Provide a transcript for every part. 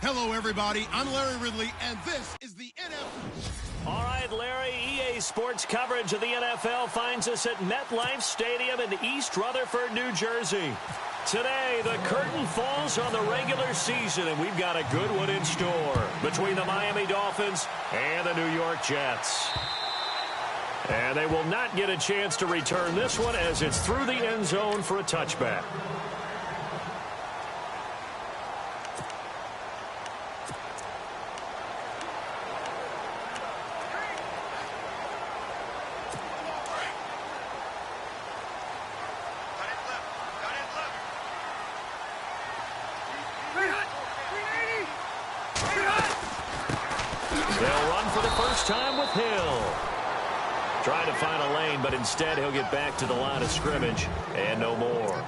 Hello, everybody. I'm Larry Ridley, and this is the NFL. All right, Larry, EA Sports coverage of the NFL finds us at MetLife Stadium in East Rutherford, New Jersey. Today, the curtain falls on the regular season, and we've got a good one in store between the Miami Dolphins and the New York Jets. And they will not get a chance to return this one as it's through the end zone for a touchback. They'll run for the first time with Hill. Trying to find a lane, but instead he'll get back to the line of scrimmage and no more.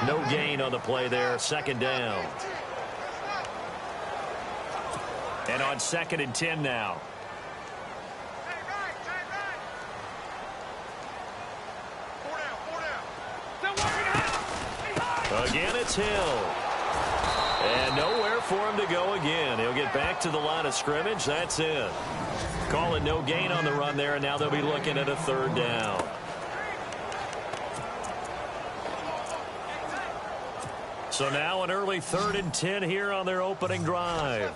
No gain on the play there, second down. And on 2nd and 10 now. Again, it's Hill. And nowhere for him to go again. He'll get back to the line of scrimmage. That's it. Call it no gain on the run there, and now they'll be looking at a 3rd down. So now an early 3rd and 10 here on their opening drive.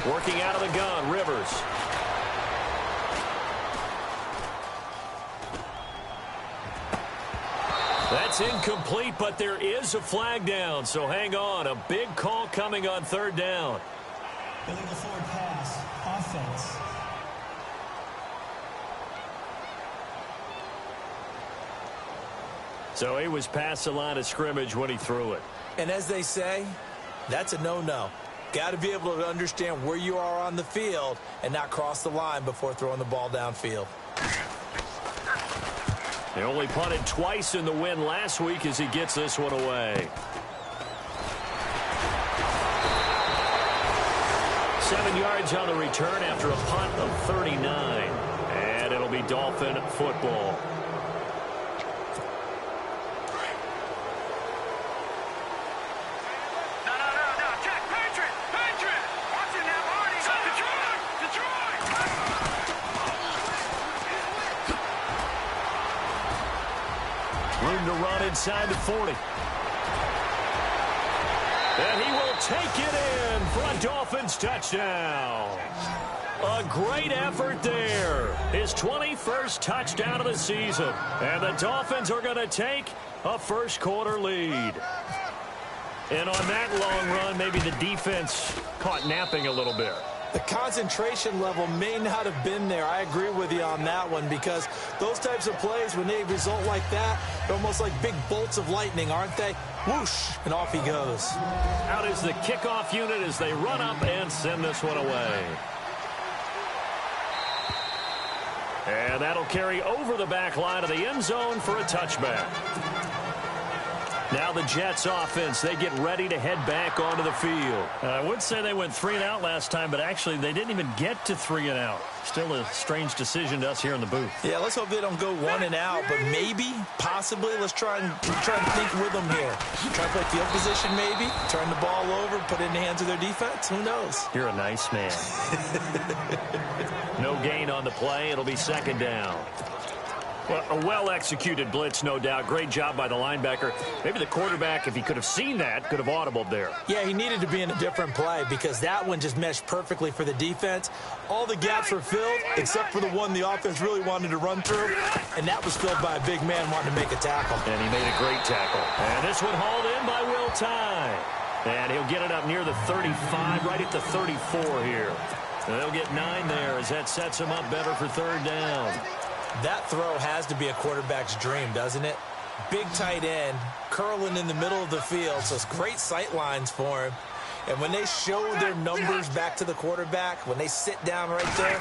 Working out of the gun, Rivers. That's incomplete, but there is a flag down, so hang on. A big call coming on 3rd down. Illegal forward pass, offense. So he was past the line of scrimmage when he threw it. And as they say, that's a no-no. Got to be able to understand where you are on the field and not cross the line before throwing the ball downfield. They only punted twice in the win last week as he gets this one away. 7 yards on the return after a punt of 39. And it'll be Dolphin football. Room to run inside the 40. And he will take it in for a Dolphins touchdown. A great effort there. His 21st touchdown of the season. And the Dolphins are going to take a first-quarter lead. And on that long run, maybe the defense caught napping a little bit. The concentration level may not have been there. I agree with you on that one because those types of plays, when they result like that, they're almost like big bolts of lightning, aren't they? Whoosh, and off he goes. Out is the kickoff unit as they run up and send this one away. And that'll carry over the back line of the end zone for a touchback. Now the Jets offense, they get ready to head back onto the field. I would say they went 3 and out last time, but actually they didn't even get to 3 and out. Still a strange decision to us here in the booth. Yeah, let's hope they don't go 1 and out, but maybe, possibly, let's try and think with them here. Try to play field position maybe, turn the ball over, put it in the hands of their defense. Who knows? You're a nice man. No gain on the play. It'll be 2nd down. Well, a well-executed blitz, no doubt. Great job by the linebacker. Maybe the quarterback, if he could have seen that, could have audibled there. Yeah, he needed to be in a different play because that one just meshed perfectly for the defense. All the gaps were filled except for the one the offense really wanted to run through, and that was filled by a big man wanting to make a tackle. And he made a great tackle. And this one hauled in by Will Tye. And he'll get it up near the 35, right at the 34 here. And they'll get 9 there as that sets him up better for 3rd down. That throw has to be a quarterback's dream, doesn't it? Big tight end, curling in the middle of the field, so it's great sight lines for him. And when they show their numbers back to the quarterback, when they sit down right there,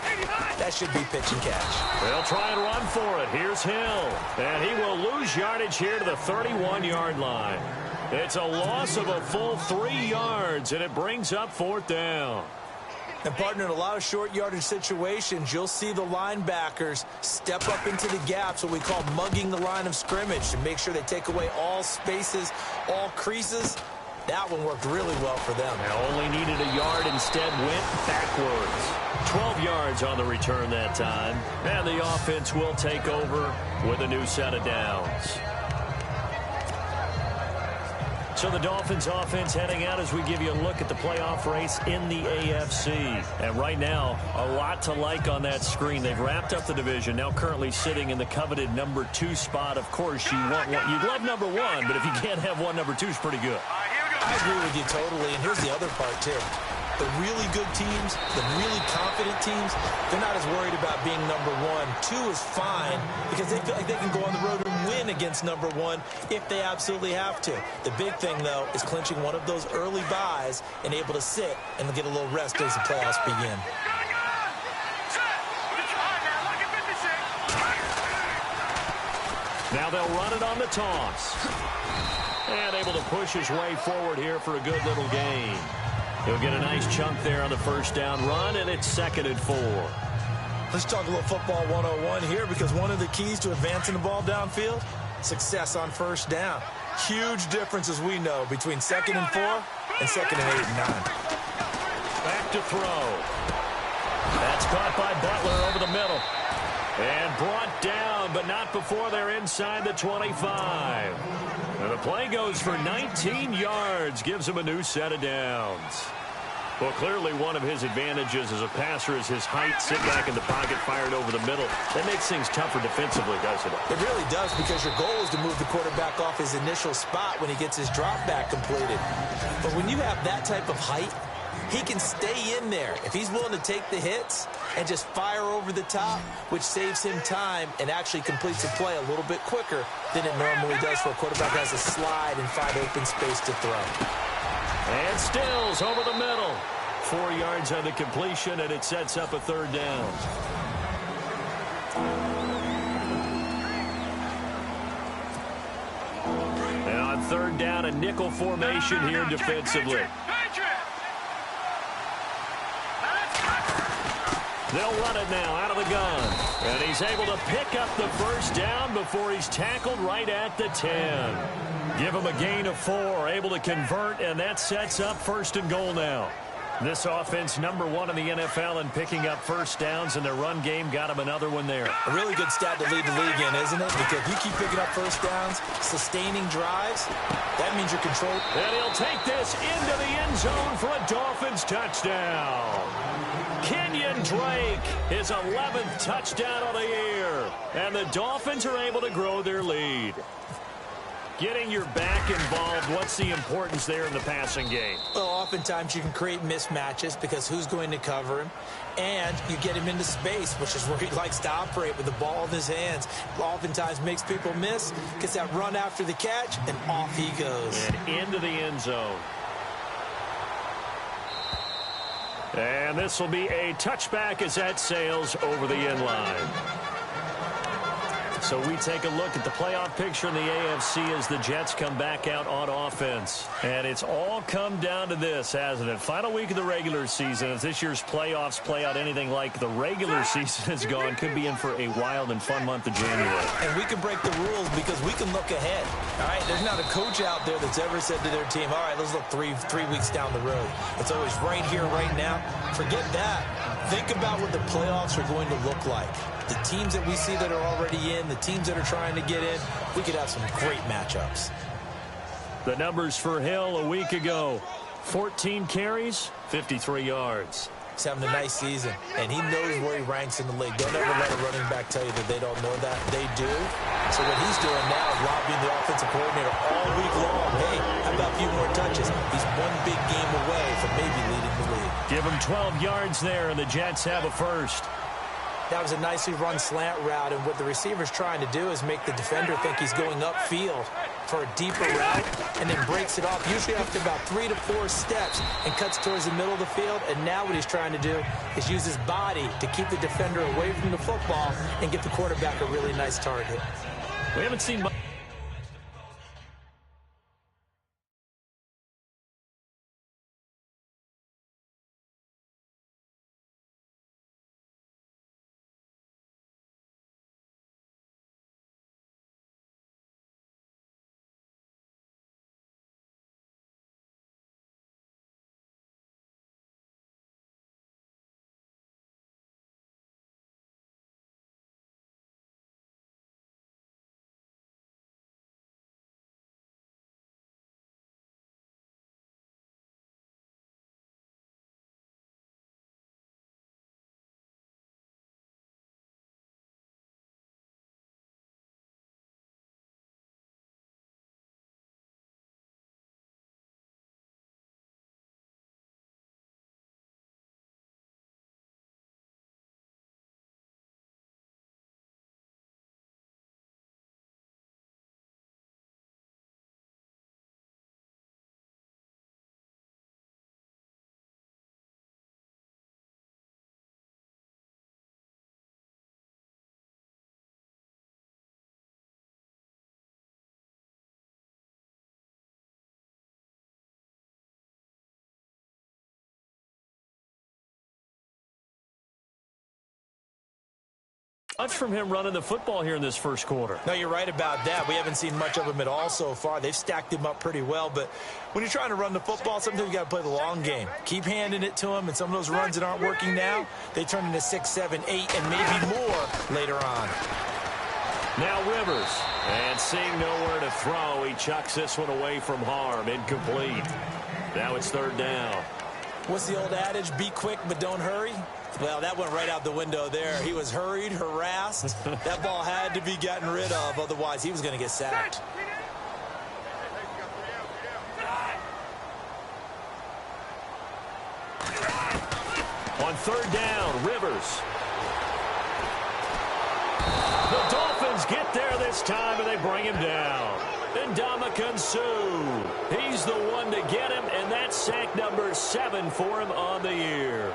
that should be pitch and catch. They'll try and run for it. Here's Hill. And he will lose yardage here to the 31-yard line. It's a loss of a full 3 yards, and it brings up 4th down. And, partner, in a lot of short yardage situations, you'll see the linebackers step up into the gaps, what we call mugging the line of scrimmage, to make sure they take away all spaces, all creases. That one worked really well for them. They only needed a yard, instead went backwards. 12 yards on the return that time. And the offense will take over with a new set of downs. So the Dolphins offense heading out as we give you a look at the playoff race in the AFC. And right now, a lot to like on that screen. They've wrapped up the division, now currently sitting in the coveted number 2 spot. Of course, you'd love number 1, but if you can't have one, number 2 is pretty good. I agree with you totally, and here's the other part, too. The really good teams, the really confident teams, they're not as worried about being number 1. 2 is fine because they feel like they can go on the road and win against number 1 if they absolutely have to. The big thing, though, is clinching one of those early byes and able to sit and get a little rest as the playoffs begin. Now they'll run it on the toss. And able to push his way forward here for a good little gain. He'll get a nice chunk there on the first down run, and it's 2nd and 4. Let's talk a little football 101 here, because one of the keys to advancing the ball downfield, success on first down. Huge difference, as we know, between 2nd and 4 and 2nd and 8 and 9. Back to throw. That's caught by Butler over the middle. And brought down, but not before they're inside the 25. And the play goes for 19 yards, gives him a new set of downs. Well, clearly one of his advantages as a passer is his height, sit back in the pocket, fired over the middle. That makes things tougher defensively, doesn't it? It really does, because your goal is to move the quarterback off his initial spot when he gets his drop back completed. But when you have that type of height, he can stay in there if he's willing to take the hits and just fire over the top, which saves him time and actually completes the play a little bit quicker than it normally does for a quarterback who has a slide and find open space to throw. And Stills over the middle. 4 yards on the completion, and it sets up a 3rd down. And on 3rd down, a nickel formation here defensively. They'll run it now out of the gun. And he's able to pick up the first down before he's tackled right at the 10. Give him a gain of 4, able to convert, and that sets up 1st and goal now. This offense, number 1 in the NFL in picking up first downs, and their run game got him another one there. A really good stat to lead the league in, isn't it? Because if you keep picking up first downs, sustaining drives, that means you're controlled. And he'll take this into the end zone for a Dolphins touchdown. Kenyon Drake, his 11th touchdown of the year. And the Dolphins are able to grow their lead. Getting your back involved, what's the importance there in the passing game? Well, oftentimes you can create mismatches because who's going to cover him? And you get him into space, which is where he likes to operate with the ball in his hands. Oftentimes makes people miss, gets that run after the catch, and off he goes. And into the end zone. And this will be a touchback as that sails over the end line. So we take a look at the playoff picture in the AFC as the Jets come back out on offense. And it's all come down to this, hasn't it? Final week of the regular season. If this year's playoffs play out anything like the regular season has gone, could be in for a wild and fun month of January. And we can break the rules because we can look ahead. All right, there's not a coach out there that's ever said to their team, all right, let's look three weeks down the road. It's always right here, right now. Forget that. Think about what the playoffs are going to look like. The teams that we see that are already in, the teams that are trying to get in, we could have some great matchups. The numbers for Hill a week ago: 14 carries, 53 yards. He's having a nice season, and he knows where he ranks in the league. Don't ever let a running back tell you that they don't know that. They do. So what he's doing now is lobbying the offensive coordinator all week long. Hey, how about a few more touches? He's one big game away from maybe leading the league. Give him 12 yards there, and the Jets have a first. That was a nicely run slant route, and what the receiver's trying to do is make the defender think he's going upfield for a deeper route, and then breaks it off, usually after about 3 to 4 steps, and cuts towards the middle of the field. And now what he's trying to do is use his body to keep the defender away from the football and get the quarterback a really nice target. We haven't seen much. Much from him running the football here in this first quarter. No, you're right about that. We haven't seen much of him at all so far. They've stacked him up pretty well, but when you're trying to run the football, sometimes you got to play the long game. Keep handing it to him, and some of those runs that aren't working now, they turn into 6, 7, 8, and maybe more later on. Now Rivers, and seeing nowhere to throw, he chucks this one away from harm, incomplete. Now it's third down. What's the old adage? Be quick, but don't hurry. Well, that went right out the window there. He was hurried, harassed. That ball had to be gotten rid of, otherwise he was going to get sacked. On third down, Rivers. The Dolphins get there this time, and they bring him down. And Ndamukong Suh, he's the one to get him, and that's sack number 7 for him on the year.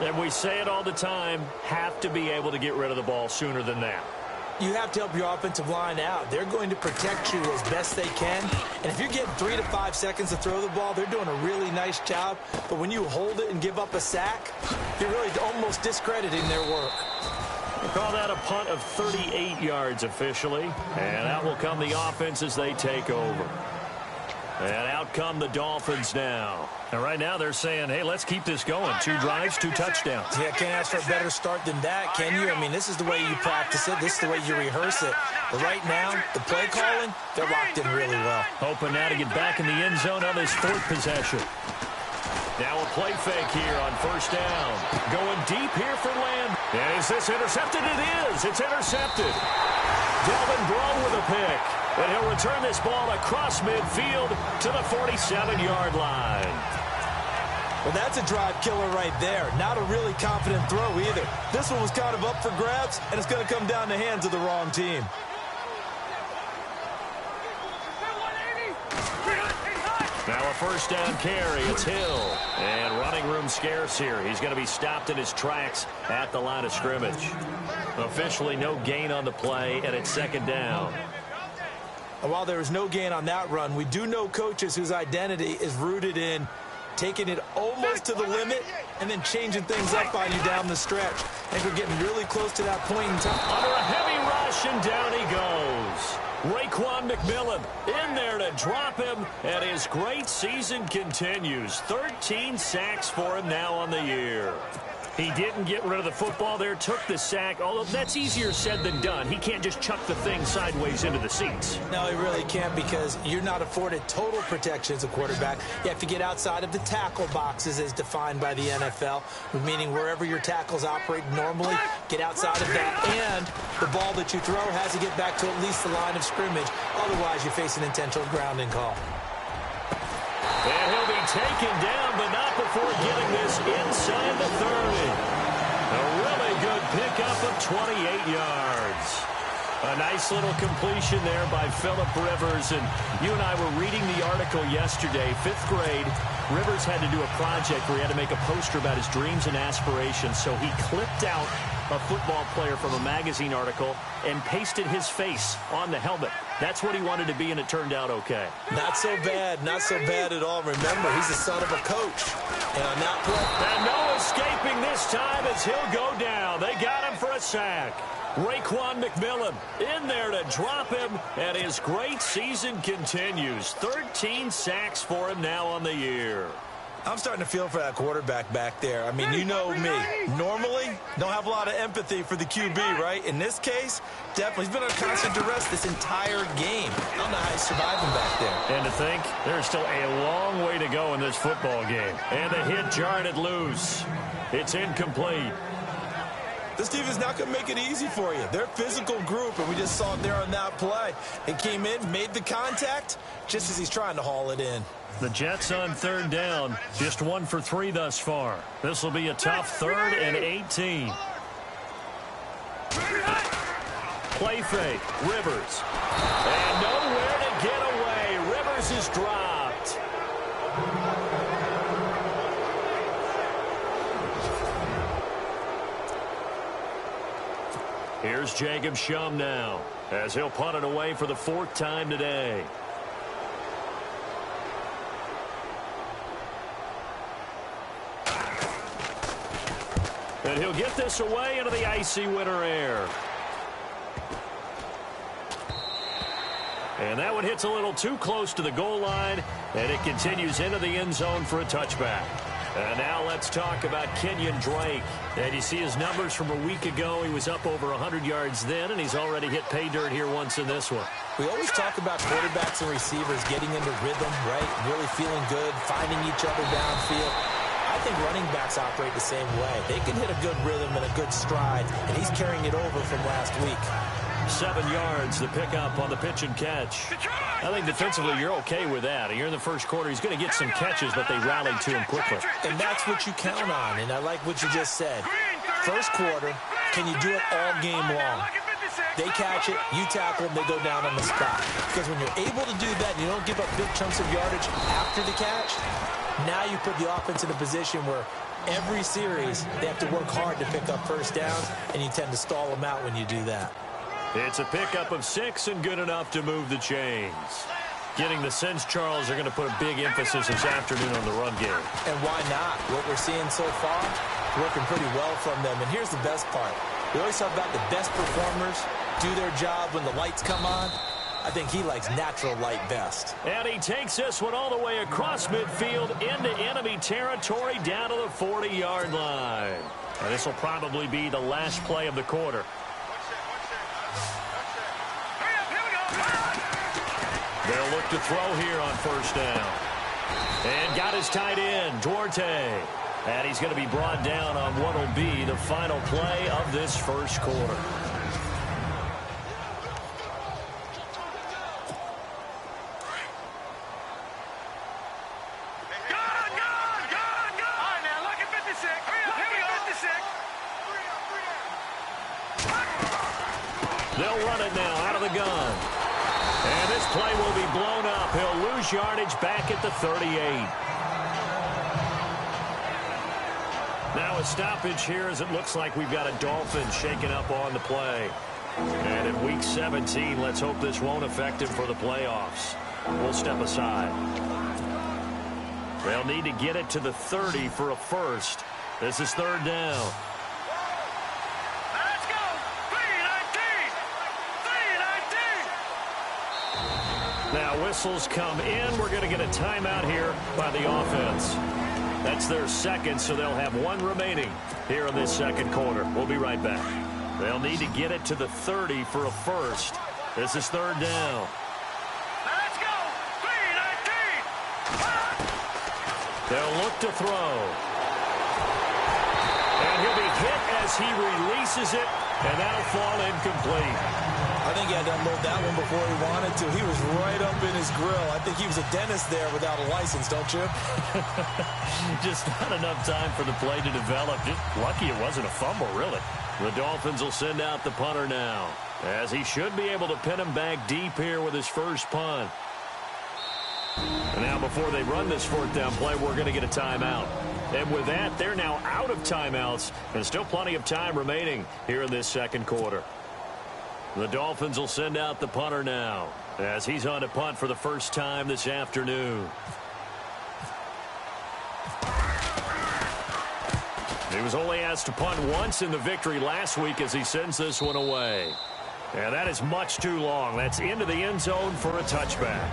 And we say it all the time, have to be able to get rid of the ball sooner than that. You have to help your offensive line out. They're going to protect you as best they can. And if you're getting 3 to 5 seconds to throw the ball, they're doing a really nice job. But when you hold it and give up a sack, you're really almost discrediting their work. We'll call that a punt of 38 yards officially. And out will come the offense as they take over. And out come the Dolphins now. And right now they're saying, hey, let's keep this going. 2 drives, 2 touchdowns. Yeah, can't ask for a better start than that, can you? I mean, this is the way you practice it. This is the way you rehearse it. But right now, the play calling, they're locked in really well. Hoping now to get back in the end zone on this 4th possession. Now a play fake here on first down. Going deep here for Land. And is this intercepted? It is. It's intercepted. Delvin Breaux with a pick. And he'll return this ball across midfield to the 47-yard line. Well, that's a drive killer right there. Not a really confident throw either. This one was kind of up for grabs, and it's going to come down the hands of the wrong team. Now a first down carry. It's Hill. And running room scarce here. He's going to be stopped in his tracks at the line of scrimmage. Officially no gain on the play, and it's second down. And while there was no gain on that run, we do know coaches whose identity is rooted in taking it almost to the limit and then changing things up on you down the stretch. I think we're getting really close to that point in time. Under a heavy rush, and down he goes. Raekwon McMillan in there to drop him, and his great season continues. 13 sacks for him now on the year. He didn't get rid of the football there, took the sack, although that's easier said than done. He can't just chuck the thing sideways into the seats. No, he really can't, because you're not afforded total protection as a quarterback. You have to get outside of the tackle boxes as defined by the NFL, meaning wherever your tackles operate normally, get outside of that, and the ball that you throw has to get back to at least the line of scrimmage. Otherwise, you face an intentional grounding call. And he'll be taken down, but not before getting this inside the 30. A really good pickup of 28 yards. A nice little completion there by Phillip Rivers. And you and I were reading the article yesterday, 5th grade. Rivers had to do a project where he had to make a poster about his dreams and aspirations. So he clipped out a football player from a magazine article and pasted his face on the helmet. That's what he wanted to be, and it turned out okay. Not so bad. Not so bad at all. Remember, he's the son of a coach. And on that play, and no escaping this time as he'll go down. They got him for a sack. Raekwon McMillan in there to drop him, and his great season continues. 13 sacks for him now on the year. I'm starting to feel for that quarterback back there. I mean, you know me. Normally, don't have a lot of empathy for the QB, right? In this case, definitely. He's been under constant duress this entire game. I don't know how he's surviving back there. And to think, there's still a long way to go in this football game. And the hit jarred it loose. It's incomplete. This team is not going to make it easy for you. They're a physical group, and we just saw it there on that play. It came in, made the contact, just as he's trying to haul it in. The Jets on third down, just 1 for 3 thus far. This will be a tough 3rd and 18. Play fake, Rivers. And nowhere to get away. Rivers is dropped. Here's Jacob Shum now, as he'll punt it away for the 4th time today. And he'll get this away into the icy winter air. And that one hits a little too close to the goal line, and it continues into the end zone for a touchback. And now let's talk about Kenyon Drake. And you see his numbers from a week ago. He was up over 100 yards then, and he's already hit pay dirt here once in this one. We always talk about quarterbacks and receivers getting into rhythm, right? Really feeling good, finding each other downfield. I think running backs operate the same way. They can hit a good rhythm and a good stride, and he's carrying it over from last week. 7 yards, the pickup on the pitch and catch. I think defensively you're okay with that. Here in the first quarter, he's going to get some catches, but they rallied to him quickly. And that's what you count on, and I like what you just said. First quarter, can you do it all game long? They catch it, you tackle them, they go down on the spot. Because when you're able to do that and you don't give up big chunks of yardage after the catch, now you put the offense in a position where every series they have to work hard to pick up first downs, and you tend to stall them out when you do that. It's a pickup of 6 and good enough to move the chains. Getting the sense Charles are going to put a big emphasis this afternoon on the run game. And why not? What we're seeing so far, working pretty well from them. And here's the best part. We always talk about the best performers do their job when the lights come on. I think he likes natural light best. And he takes this one all the way across midfield into enemy territory down to the 40-yard line. And this will probably be the last play of the quarter. They'll look to throw here on first down. And got his tight end, Duarte. And he's going to be brought down on what will be the final play of this first quarter. They'll run it now out of the gun. And this play will be blown up. He'll lose yardage back at the 38. Now a stoppage here as it looks like we've got a Dolphin shaking up on the play. And in week 17, let's hope this won't affect him for the playoffs. We'll step aside. They'll need to get it to the 30 for a first. This is third down. Now whistles come in. We're going to get a timeout here by the offense. That's their second, so they'll have one remaining here in this second quarter. We'll be right back. They'll need to get it to the 30 for a first. This is third down. Let's go. 3-19. They'll look to throw. And he'll be hit as he releases it, and that'll fall incomplete. I think he had to unload that one before he wanted to. He was right up in his grill. I think he was a dentist there without a license, don't you? Just not enough time for the play to develop. Just lucky it wasn't a fumble, really. The Dolphins will send out the punter now, as he should be able to pin him back deep here with his first punt. And now before they run this fourth down play, we're going to get a timeout. And with that, they're now out of timeouts, and still plenty of time remaining here in this second quarter. The Dolphins will send out the punter now, as he's on to punt for the first time this afternoon. He was only asked to punt once in the victory last week as he sends this one away. And that is much too long. That's into the end zone for a touchback.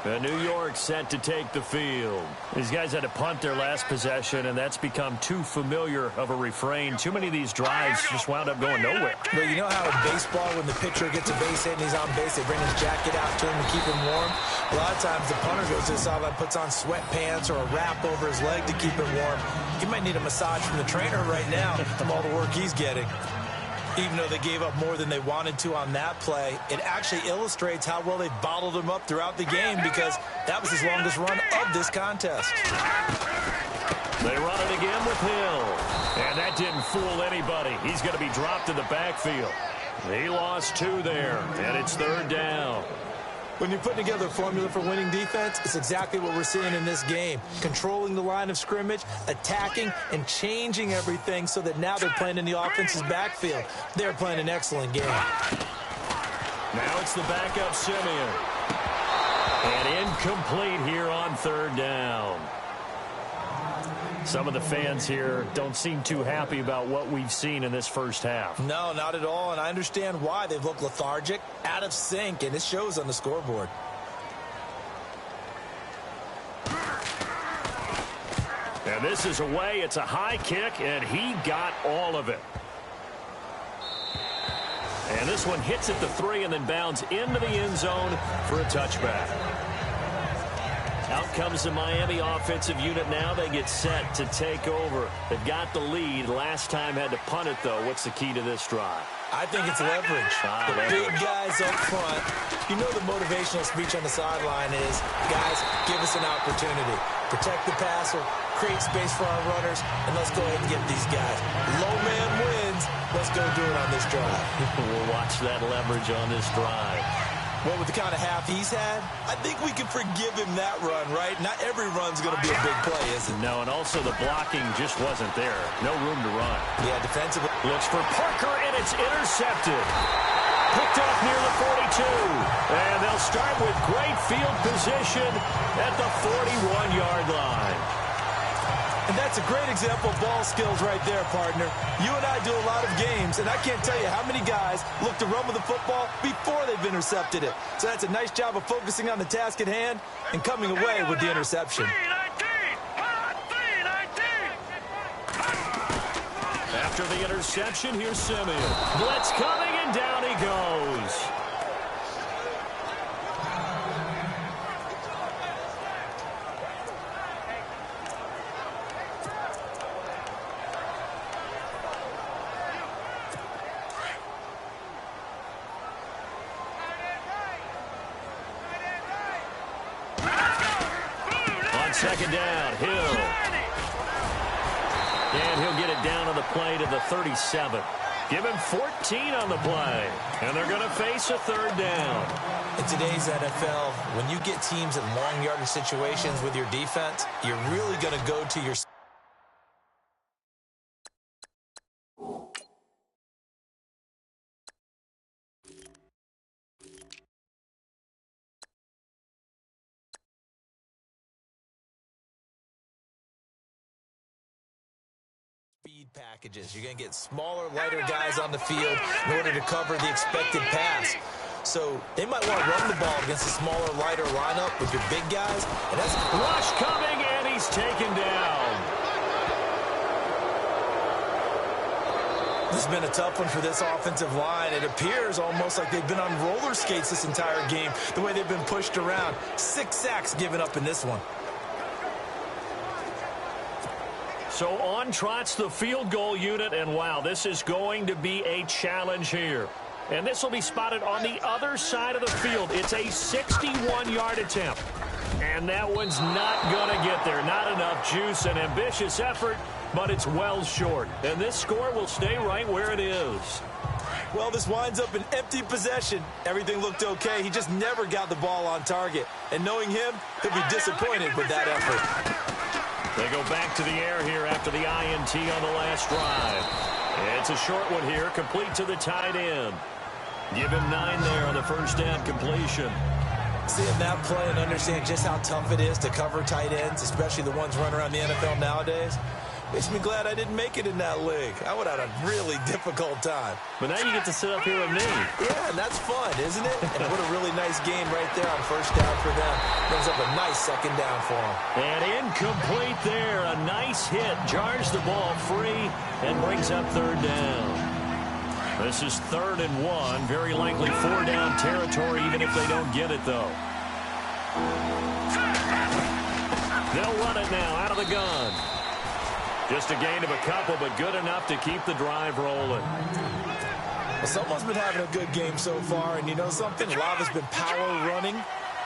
And New York set to take the field. These guys had to punt their last possession, and that's become too familiar of a refrain. Too many of these drives just wound up going nowhere. Well, you know how in baseball, when the pitcher gets a base hit and he's on base, they bring his jacket out to him to keep him warm? A lot of times the punter goes to the sideline, puts on sweatpants or a wrap over his leg to keep him warm. He might need a massage from the trainer right now from all the work he's getting. Even though they gave up more than they wanted to on that play, it actually illustrates how well they bottled him up throughout the game, because that was his longest run of this contest. They run it again with Hill. And that didn't fool anybody. He's going to be dropped in the backfield. He lost 2 there, and it's third down. When you're putting together a formula for winning defense, it's exactly what we're seeing in this game. Controlling the line of scrimmage, attacking, and changing everything so that now they're playing in the offense's backfield. They're playing an excellent game. Now it's the backup Simeon. And incomplete here on third down. Some of the fans here don't seem too happy about what we've seen in this first half. No, not at all, and I understand why. They've looked lethargic, out of sync, and it shows on the scoreboard. And this is away. It's a high kick, and he got all of it. And this one hits at the 3 and then bounds into the end zone for a touchback. Out comes the Miami offensive unit now. They get set to take over. They've got the lead. Last time had to punt it, though. What's the key to this drive? I think it's leverage. The big guys up front. You know the motivational speech on the sideline is, guys, give us an opportunity. Protect the passer, create space for our runners, and let's go ahead and get these guys. Low man wins. Let's go do it on this drive. We'll watch that leverage on this drive. Well, with the kind of half he's had, I think we can forgive him that run, right? Not every run's going to be a big play, is it? No, and also the blocking just wasn't there. No room to run. Yeah, defensively. Looks for Parker, and it's intercepted. Picked off near the 42. And they'll start with great field position at the 41-yard line. And that's a great example of ball skills right there, partner. You and I do a lot of games, and I can't tell you how many guys look to run with the football before they've intercepted it. So that's a nice job of focusing on the task at hand and coming away with the interception. After the interception, here's Simeon. Blitz coming, and down he goes. Second down, Hill. And he'll get it down on the play to the 37. Give him 14 on the play. And they're going to face a third down. In today's NFL, when you get teams in long yardage situations with your defense, you're really going to go to your packages. You're going to get smaller, lighter guys on the field in order to cover the expected pass. So they might want to run the ball against a smaller, lighter lineup with your big guys. And that's rush coming, and he's taken down. This has been a tough one for this offensive line. It appears almost like they've been on roller skates this entire game, the way they've been pushed around. 6 sacks given up in this one. So on trots the field goal unit, and wow, this is going to be a challenge here. And this will be spotted on the other side of the field. It's a 61-yard attempt. And that one's not going to get there. Not enough juice, an ambitious effort, but it's well short. And this score will stay right where it is. Well, this winds up an empty possession. Everything looked okay. He just never got the ball on target. And knowing him, he'll be disappointed with that effort. They go back to the air here after the INT on the last drive. It's a short one here, complete to the tight end. Give him 9 there on the first down completion. Seeing that play and understand just how tough it is to cover tight ends, especially the ones running around the NFL nowadays, makes me glad I didn't make it in that league. I would have had a really difficult time. But now you get to sit up here with me. Yeah, and that's fun, isn't it? And what a really nice game right there on first down for them. Brings up a nice second down for them. And incomplete there. A nice hit. Jars the ball free and brings up third down. This is 3rd and 1. Very likely 4-down territory, even if they don't get it, though. They'll run it now out of the gun. Just a gain of a couple, but good enough to keep the drive rolling. Well, someone's been having a good game so far, and you know something? A lot has been power running.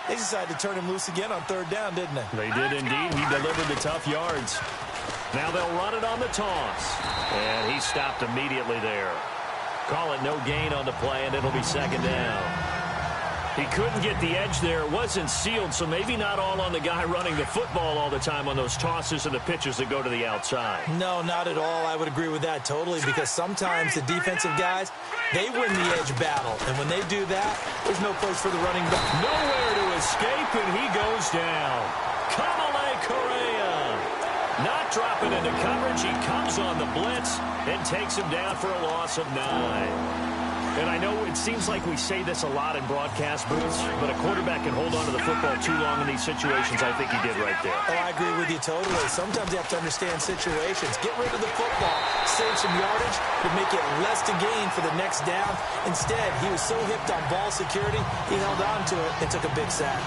They decided to turn him loose again on 3rd down, didn't they? They did indeed. He delivered the tough yards. Now they'll run it on the toss. And he stopped immediately there. Call it no gain on the play, and it'll be 2nd down. He couldn't get the edge there. It wasn't sealed, so maybe not all on the guy running the football all the time on those tosses and the pitches that go to the outside. No, not at all. I would agree with that totally, because sometimes the defensive guys, they win the edge battle. And when they do that, there's no place for the running back. Nowhere to escape, and he goes down. Kamale Correa. Not dropping into coverage. He comes on the blitz and takes him down for a loss of 9. And I know it seems like we say this a lot in broadcast booths, but a quarterback can hold on to the football too long in these situations. I think he did right there. Oh, I agree with you totally. Sometimes you have to understand situations. Get rid of the football, save some yardage, but make it less to gain for the next down. Instead, he was so hipped on ball security, he held on to it and took a big sack.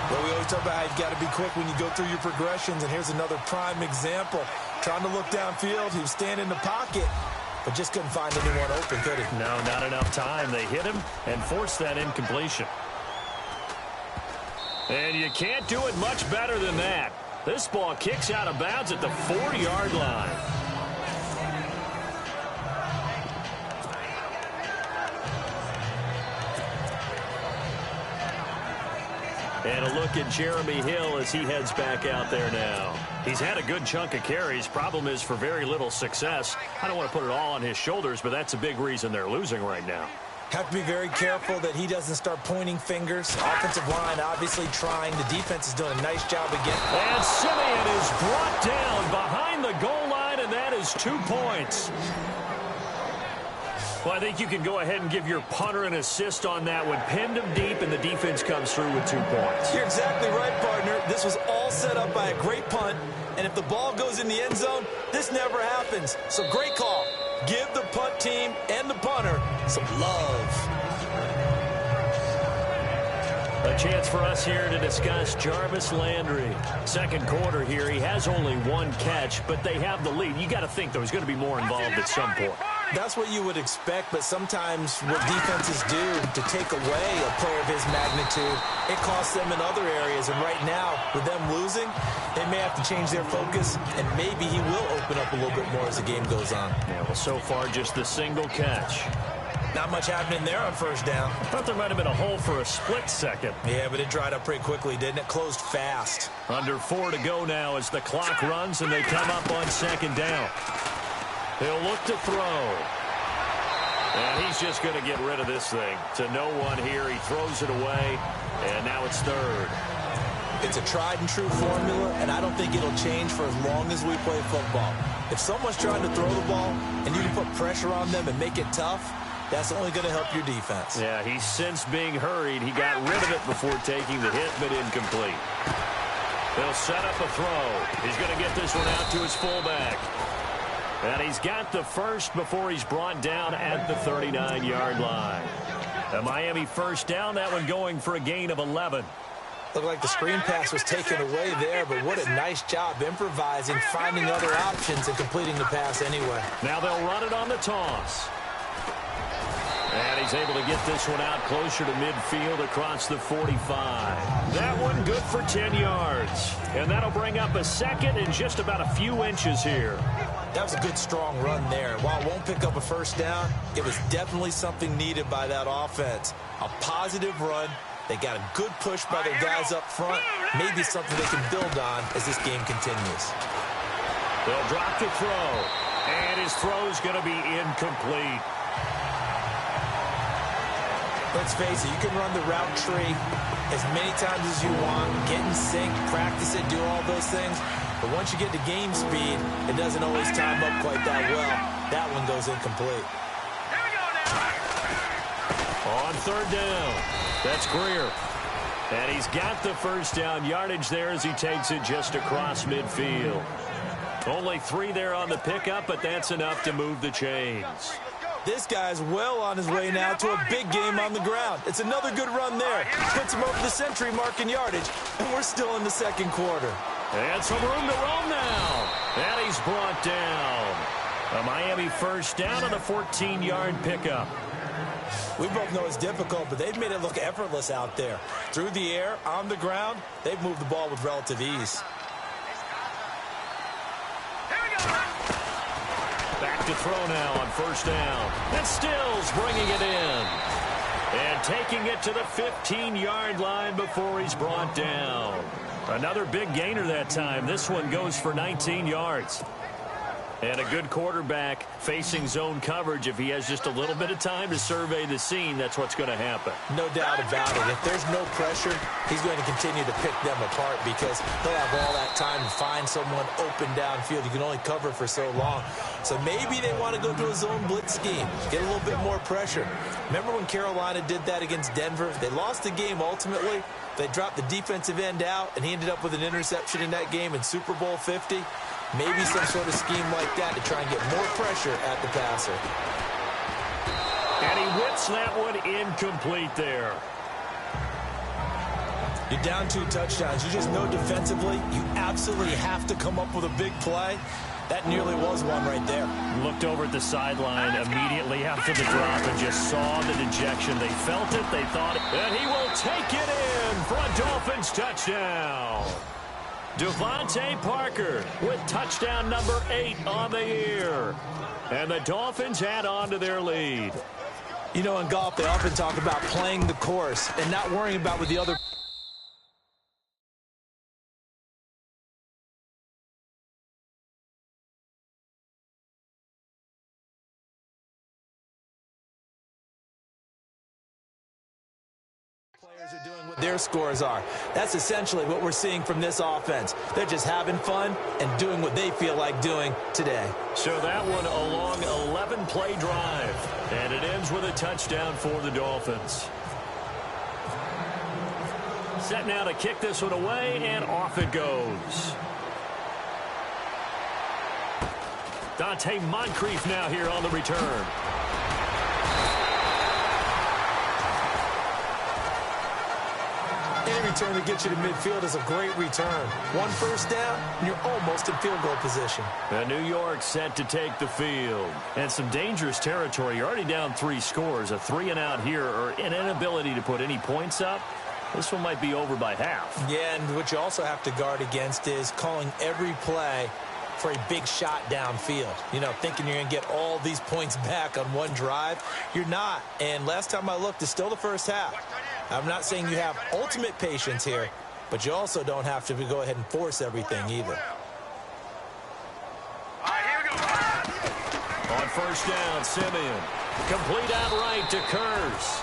Well, we always talk about how you've got to be quick when you go through your progressions, and here's another prime example. Trying to look downfield, he was standing in the pocket, but just couldn't find anyone open, could he? No, not enough time. They hit him and forced that incompletion. And you can't do it much better than that. This ball kicks out of bounds at the 4-yard line. And a look at Jeremy Hill as he heads back out there now. He's had a good chunk of carries. Problem is for very little success. I don't want to put it all on his shoulders, but that's a big reason they're losing right now. Have to be very careful that he doesn't start pointing fingers. Offensive line obviously trying. The defense is doing a nice job again. And Simeon is brought down behind the goal line, and that is 2 points. Well, I think you can go ahead and give your punter an assist on that one. Pinned him deep, and the defense comes through with 2 points. You're exactly right, partner. This was all set up by a great punt, and if the ball goes in the end zone, this never happens. So great call. Give the punt team and the punter some love. A chance for us here to discuss Jarvis Landry. Second quarter here, he has only 1 catch, but they have the lead. You got to think, though, he's going to be more involved at some point. That's what you would expect, but sometimes what defenses do to take away a player of his magnitude, it costs them in other areas. And right now, with them losing, they may have to change their focus, and maybe he will open up a little bit more as the game goes on. Yeah, well, so far, just the single catch. Not much happening there on first down. I thought there might have been a hole for a split second. Yeah, but it dried up pretty quickly, didn't it? Closed fast. Under 4 to go now as the clock runs, and they come up on second down. He'll look to throw. And he's just going to get rid of this thing. To no one here. He throws it away, and now it's third. It's a tried-and-true formula, and I don't think it'll change for as long as we play football. If someone's trying to throw the ball, and you can put pressure on them and make it tough, that's only going to help your defense. Yeah, he's since being hurried. He got rid of it before taking the hit, but incomplete. He'll set up a throw. He's going to get this one out to his fullback. And he's got the first before he's brought down at the 39-yard line. A Miami first down, that one going for a gain of 11. Looked like the screen pass was taken away there, but what a nice job improvising, finding other options, and completing the pass anyway. Now they'll run it on the toss. And he's able to get this one out closer to midfield across the 45. That one good for 10 yards. And that'll bring up a second in just about a few inches here. That was a good, strong run there. While it won't pick up a first down, it was definitely something needed by that offense. A positive run. They got a good push by their guys up front. Maybe something they can build on as this game continues. They'll drop to throw. And his throw's going to be incomplete. Let's face it, you can run the route tree as many times as you want, get in sync, practice it, do all those things. But once you get to game speed, it doesn't always time up quite that well. That one goes incomplete. On third down, that's Greer. And he's got the first down yardage there as he takes it just across midfield. Only 3 there on the pickup, but that's enough to move the chains. This guy's well on his way now to a big game on the ground. It's another good run there. Puts him over the century mark in yardage, and we're still in the second quarter. And some room to roam now. And he's brought down. A Miami first down on the 14-yard pickup. We both know it's difficult, but they've made it look effortless out there. Through the air, on the ground, they've moved the ball with relative ease. Back to throw now on first down. And Stills bringing it in. And taking it to the 15-yard line before he's brought down. Another big gainer that time. This one goes for 19 yards. And a good quarterback facing zone coverage, if he has just a little bit of time to survey the scene, that's what's going to happen. No doubt about it. If there's no pressure, he's going to continue to pick them apart because he'll have all that time to find someone open downfield. You can only cover for so long. So maybe they want to go to a zone blitz scheme, get a little bit more pressure. Remember when Carolina did that against Denver? They lost the game ultimately. They dropped the defensive end out, and he ended up with an interception in that game in Super Bowl 50. Maybe some sort of scheme like that to try and get more pressure at the passer. And he whips that one incomplete there. You're down 2 touchdowns. You just know defensively you absolutely have to come up with a big play. That nearly was one right there. Looked over at the sideline immediately after the drop and just saw the dejection. They felt it. They thought it. And he will take it in for a Dolphins touchdown. Devontae Parker with touchdown number 8 on the year. And the Dolphins add on to their lead. You know, in golf, they often talk about playing the course and not worrying about what the other players are doing, what their scores are. That's essentially what we're seeing from this offense. They're just having fun and doing what they feel like doing today. So that one a long 11-play drive, and it ends with a touchdown for the Dolphins. Set now to kick this one away, and off it goes. Dante Moncrief now here on the return. Any return that gets you to midfield is a great return. 1 first down, and you're almost in field goal position. And New York set to take the field. And some dangerous territory. You're already down 3 scores. A 3-and-out here, or an inability to put any points up. This one might be over by half. Yeah, and what you also have to guard against is calling every play for a big shot downfield. You know, thinking you're going to get all these points back on one drive. You're not. And last time I looked, it's still the first half. I'm not saying you have ultimate patience here, but you also don't have to go ahead and force everything either. On first down, Simeon. Complete outright to Kurz.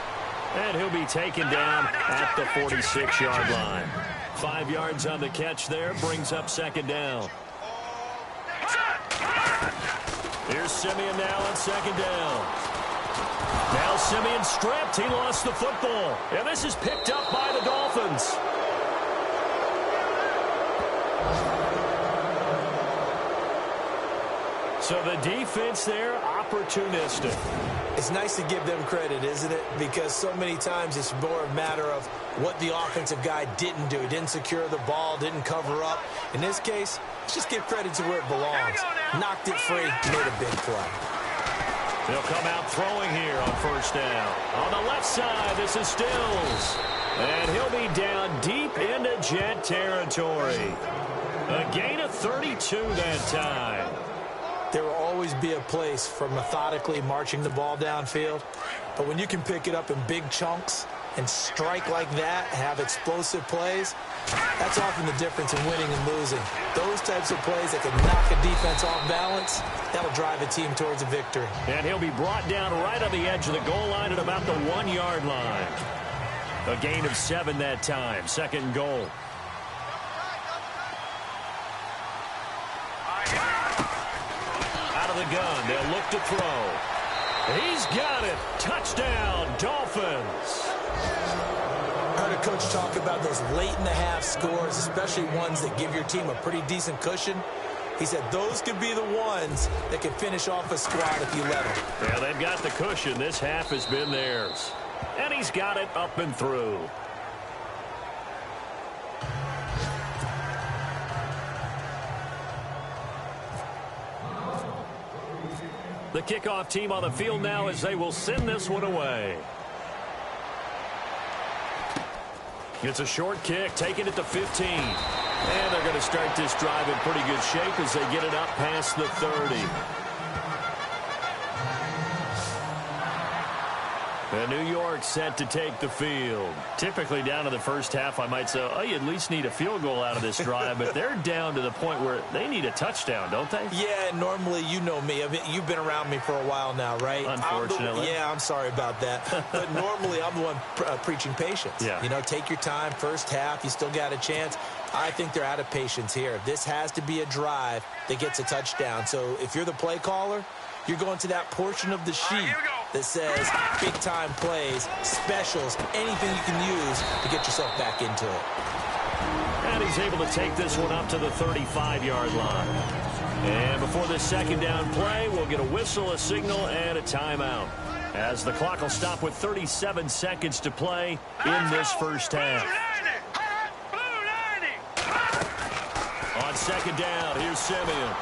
And he'll be taken down at the 46-yard line. 5 yards on the catch there, brings up second down. Here's Simeon now on second down. Now Simeon stripped. He lost the football. And this is picked up by the Dolphins. So the defense there, opportunistic. It's nice to give them credit, isn't it? Because so many times it's more a matter of what the offensive guy didn't do. He didn't secure the ball, didn't cover up. In this case, let's just give credit to where it belongs. Knocked it free, made a big play. They'll come out throwing here on first down. On the left side, this is Stills. And he'll be down deep into Jet territory. A gain of 32 that time. There will always be a place for methodically marching the ball downfield. But when you can pick it up in big chunks and strike like that, have explosive plays, that's often the difference in winning and losing. Those types of plays that can knock a defense off balance, that'll drive a team towards a victory. And he'll be brought down right on the edge of the goal line at about the 1-yard line. A gain of 7 that time. Second and goal. Out of the gun. They'll look to throw. He's got it. Touchdown, Dolphins. I heard a coach talk about those late-in-the-half scores, especially ones that give your team a pretty decent cushion. He said those could be the ones that can finish off a squad if you let them. Yeah, they've got the cushion. This half has been theirs. And he's got it up and through. The kickoff team on the field now as they will send this one away. It's a short kick, taking it to 15. And they're going to start this drive in pretty good shape as they get it up past the 30. And New York set to take the field. Typically down to the first half, I might say, oh, you at least need a field goal out of this drive, but they're down to the point where they need a touchdown, don't they? Yeah, normally, you know me. I mean, you've been around me for a while now, right? Unfortunately. I'm sorry about that. But normally, I'm the one preaching patience. Yeah. You know, take your time, first half, you still got a chance. I think they're out of patience here. This has to be a drive that gets a touchdown. So if you're the play caller, you're going to that portion of the sheet that says big-time plays, specials, anything you can use to get yourself back into it. And he's able to take this one up to the 35-yard line. And before this second down play, we'll get a whistle, a signal, and a timeout, as the clock will stop with 37 seconds to play in this first half. On second down, here's Simeon.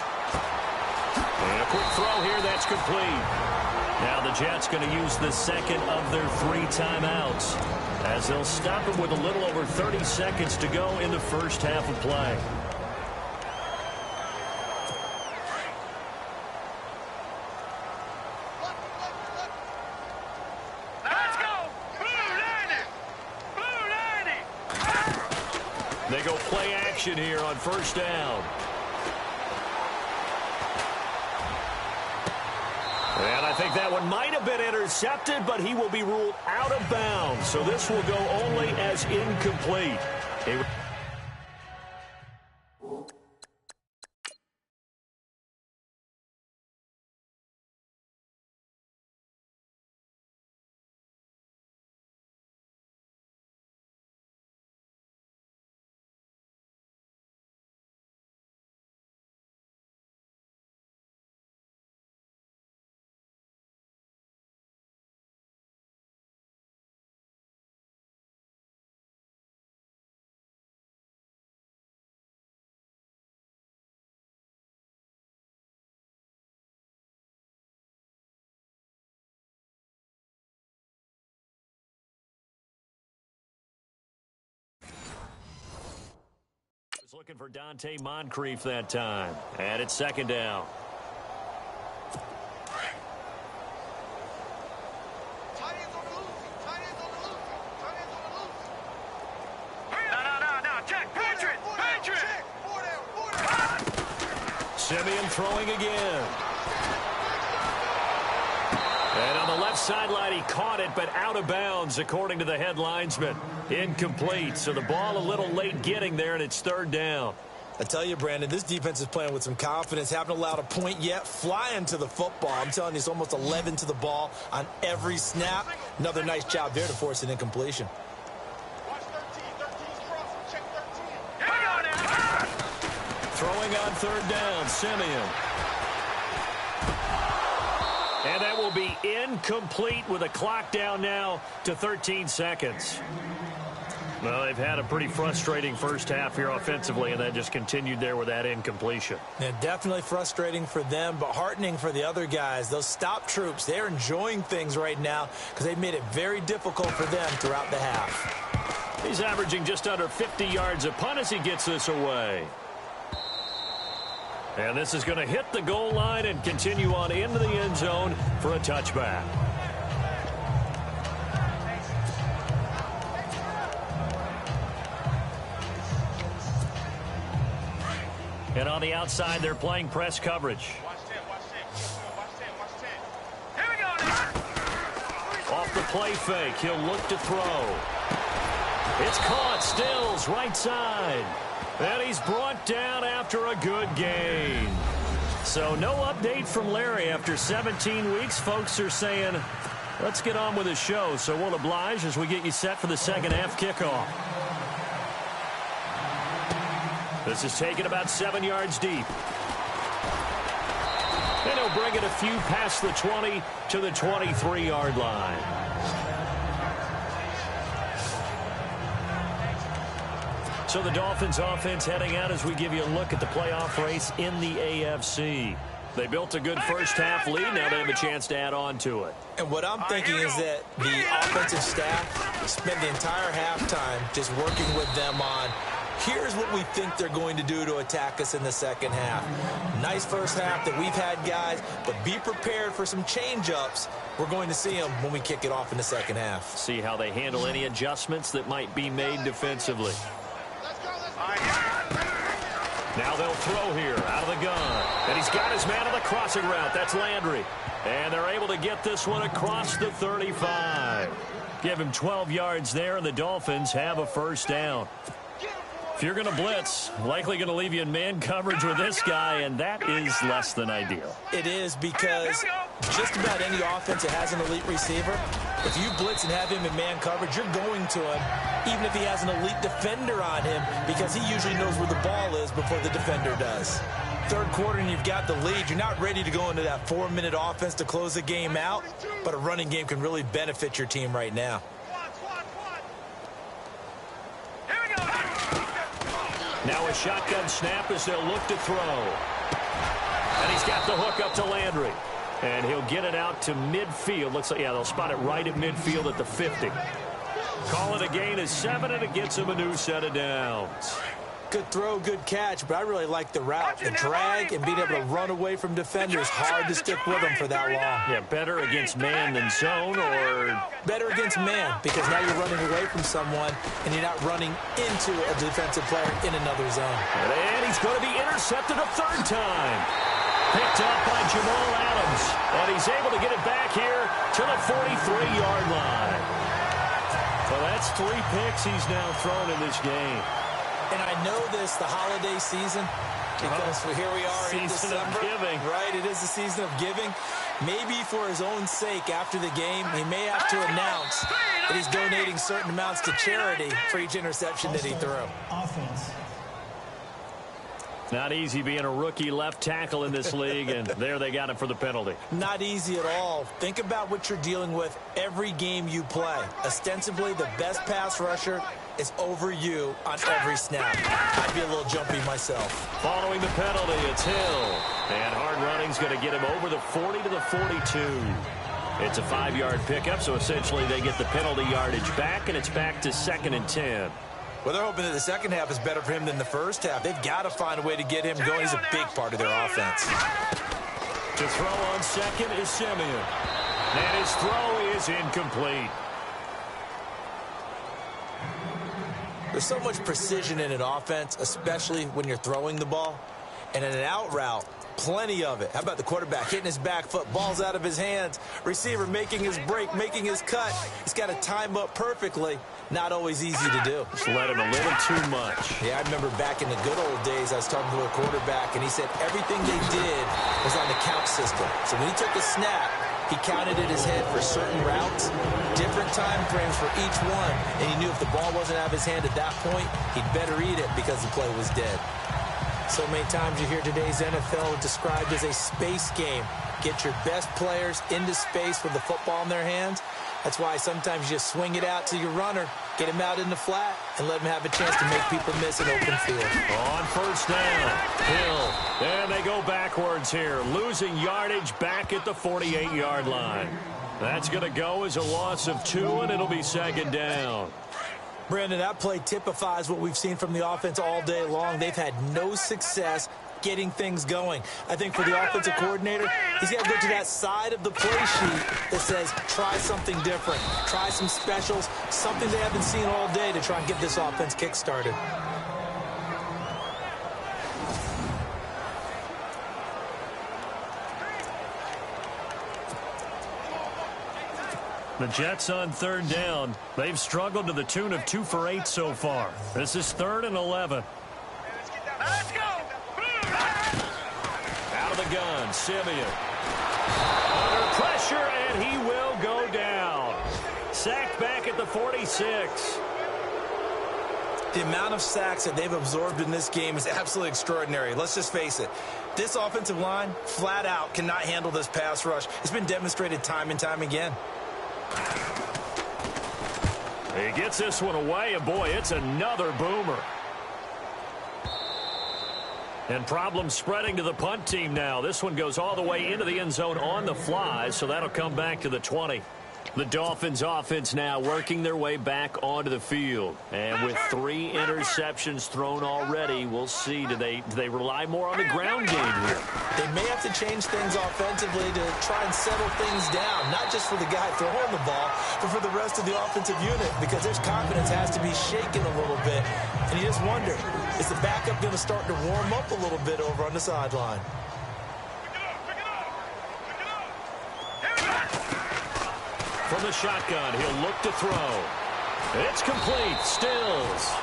And a quick throw here, that's complete. Now the Jets going to use the second of their 3 timeouts, as they'll stop it with a little over 30 seconds to go in the first half of play. Let's go! Blue 90! They go play action here on first down. And I think that one might have been intercepted, but he will be ruled out of bounds. So this will go only as incomplete. Looking for Dante Moncrief that time. And it's second down. No, check, Patriot! Simeon throwing again. And on the left sideline, he caught it, but out of bounds, according to the head linesman. Incomplete, so the ball a little late getting there, and it's third down. I tell you, Brandon, this defense is playing with some confidence. Haven't allowed a point yet. Flying to the football. I'm telling you, it's almost 11 to the ball on every snap. Another nice job there to force an incompletion. Watch 13. 13's crossing. Check 13. Throwing on third down, Simeon. And that will be incomplete with a clock down now to 13 seconds. Well, they've had a pretty frustrating first half here offensively, and that just continued there with that incompletion. Yeah, definitely frustrating for them, but heartening for the other guys. Those stop troops, they're enjoying things right now because they've made it very difficult for them throughout the half. He's averaging just under 50 yards a punt as he gets this away. And this is going to hit the goal line and continue on into the end zone for a touchback. And on the outside, they're playing press coverage. Watch 10. Here we go now. Off the play fake, he'll look to throw. It's caught, Stills, right side. And he's brought down after a good gain. So no update from Larry after 17 weeks. Folks are saying, let's get on with the show. So we'll oblige as we get you set for the second half kickoff. This is taken about 7 yards deep. And he'll bring it a few past the 20 to the 23-yard line. So the Dolphins offense heading out as we give you a look at the playoff race in the AFC. They built a good first half lead. Now they have a chance to add on to it. And what I'm thinking is that the offensive staff spent the entire halftime just working with them on Here's what we think they're going to do to attack us in the second half. Nice first half that we've had, guys, but be prepared for some change-ups. We're going to see them when we kick it off in the second half. See how they handle any adjustments that might be made defensively. Now they'll throw here out of the gun. And he's got his man on the crossing route. That's Landry. And they're able to get this one across the 35. Give him 12 yards there, and the Dolphins have a first down. If you're going to blitz, likely going to leave you in man coverage with this guy, and that is less than ideal. It is, because just about any offense that has an elite receiver, if you blitz and have him in man coverage, you're going to him, even if he has an elite defender on him, because he usually knows where the ball is before the defender does. Third quarter and you've got the lead. You're not ready to go into that 4-minute offense to close the game out, but a running game can really benefit your team right now. Now a shotgun snap as they'll look to throw. And he's got the hook up to Landry. And he'll get it out to midfield. Looks like, yeah, they'll spot it right at midfield at the 50. Call it a gain of 7, and it gets him a new set of downs. Good throw, good catch, but I really like the route. The drag and being able to run away from defenders, hard to stick with them for that long. Yeah, better against man than zone, or better against man, because now you're running away from someone and you're not running into a defensive player in another zone. And he's going to be intercepted a third time. Picked up by Jamal Adams, and he's able to get it back here to the 43-yard line. Well, that's 3 picks he's now thrown in this game. And I know this, the holiday season, because here we are in December. Season of giving. Right, it is the season of giving. Maybe for his own sake after the game, he may have to announce that he's donating certain amounts to charity for each interception that he threw. Offense. Not easy being a rookie left tackle in this league, and there they got him for the penalty. Not easy at all. Think about what you're dealing with every game you play. Ostensibly, the best pass rusher is over you on every snap. I'd be a little jumpy myself. Following the penalty, it's Hill. And hard running's going to get him over the 40 to the 42. It's a 5-yard pickup, so essentially they get the penalty yardage back, and it's back to 2nd and 10. Well, they're hoping that the second half is better for him than the first half. They've got to find a way to get him going. He's a big part of their offense. To throw on second is Simeon. And his throw is incomplete. There's so much precision in an offense, especially when you're throwing the ball. And in an out route, plenty of it. How about the quarterback hitting his back foot, ball's out of his hands, receiver making his break, making his cut. He's got to time up perfectly. Not always easy to do. Just let him a little too much. Yeah, I remember back in the good old days, I was talking to a quarterback, and he said everything they did was on the count system. So when he took a snap, he counted in his head for certain routes, different time frames for each one, and he knew if the ball wasn't out of his hand at that point, he'd better eat it because the play was dead. So many times you hear today's NFL described as a space game. Get your best players into space with the football in their hands. That's why sometimes you just swing it out to your runner, get him out in the flat, and let him have a chance to make people miss an open field. On first down, Hill. And they go backwards here, losing yardage back at the 48-yard line. That's going to go as a loss of 2, and it'll be 2nd down. Brandon, that play typifies what we've seen from the offense all day long. They've had no success getting things going. I think for the offensive coordinator, he's got to go to that side of the play sheet that says try something different, try some specials, something they haven't seen all day to try and get this offense kick-started. The Jets on 3rd down. They've struggled to the tune of 2 for 8 so far. This is 3rd and 11. Let's go. Out of the gun, Simeon. Under pressure, and he will go down. Sacked back at the 46. The amount of sacks that they've absorbed in this game is absolutely extraordinary. Let's just face it. This offensive line, flat out, cannot handle this pass rush. It's been demonstrated time and time again. He gets this one away, and boy, it's another boomer. And problems spreading to the punt team now. This one goes all the way into the end zone on the fly, so that'll come back to the 20. The Dolphins offense now working their way back onto the field. And with 3 interceptions thrown already, we'll see, do they rely more on the ground game here? They may have to change things offensively to try and settle things down, not just for the guy throwing the ball, but for the rest of the offensive unit, because their confidence has to be shaken a little bit. And you just wonder, is the backup going to start to warm up a little bit over on the sideline? From the shotgun, he'll look to throw. It's complete. Stills.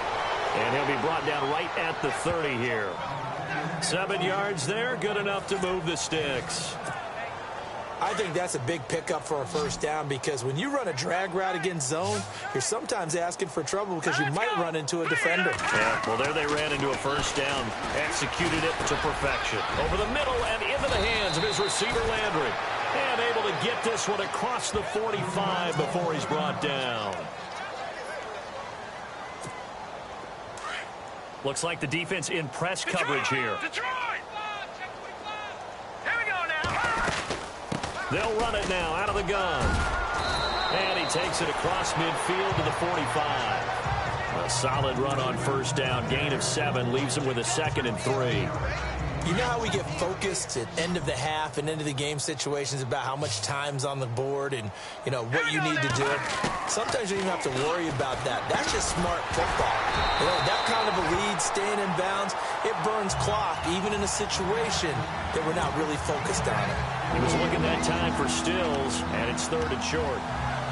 And he'll be brought down right at the 30 here. 7 yards there. Good enough to move the sticks. I think that's a big pickup for a first down, because when you run a drag route against zone, you're sometimes asking for trouble because you might run into a defender. Yeah, well, there they ran into a first down. Executed it to perfection. Over the middle and into the hands of his receiver, Landry. And able to get this one across the 45 before he's brought down. Looks like the defense in press coverage here. Detroit! Here we go now. They'll run it now out of the gun. And he takes it across midfield to the 45. A solid run on first down. Gain of 7 leaves him with a 2nd and 3. You know how we get focused at end of the half and end of the game situations about how much time's on the board and, you know, what you need to do? Sometimes you don't even have to worry about that. That's just smart football. You know, that kind of a lead, staying in bounds, it burns clock, even in a situation that we're not really focused on it. He was looking that time for Stills, and it's 3rd and short.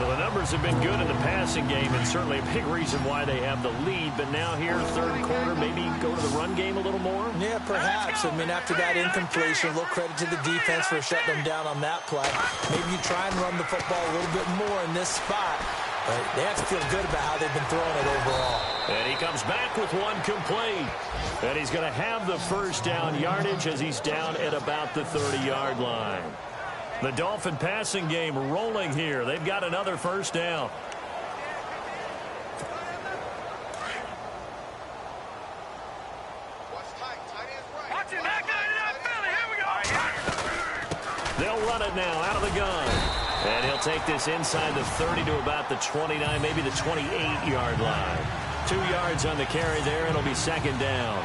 Well, the numbers have been good in the passing game, and certainly a big reason why they have the lead. But now here, 3rd quarter, maybe go to the run game a little more? Yeah, perhaps. I mean, after that incompletion, a little credit to the defense for shutting them down on that play. Maybe you try and run the football a little bit more in this spot. But they have to feel good about how they've been throwing it overall. And he comes back with 1 complete. And he's going to have the first down yardage as he's down at about the 30-yard line. The Dolphin passing game rolling here. They've got another first down. Watch it back there, Philly. Here we go. They'll run it now out of the gun. And he'll take this inside the 30 to about the 29, maybe the 28-yard line. 2 yards on the carry there, and it'll be 2nd down.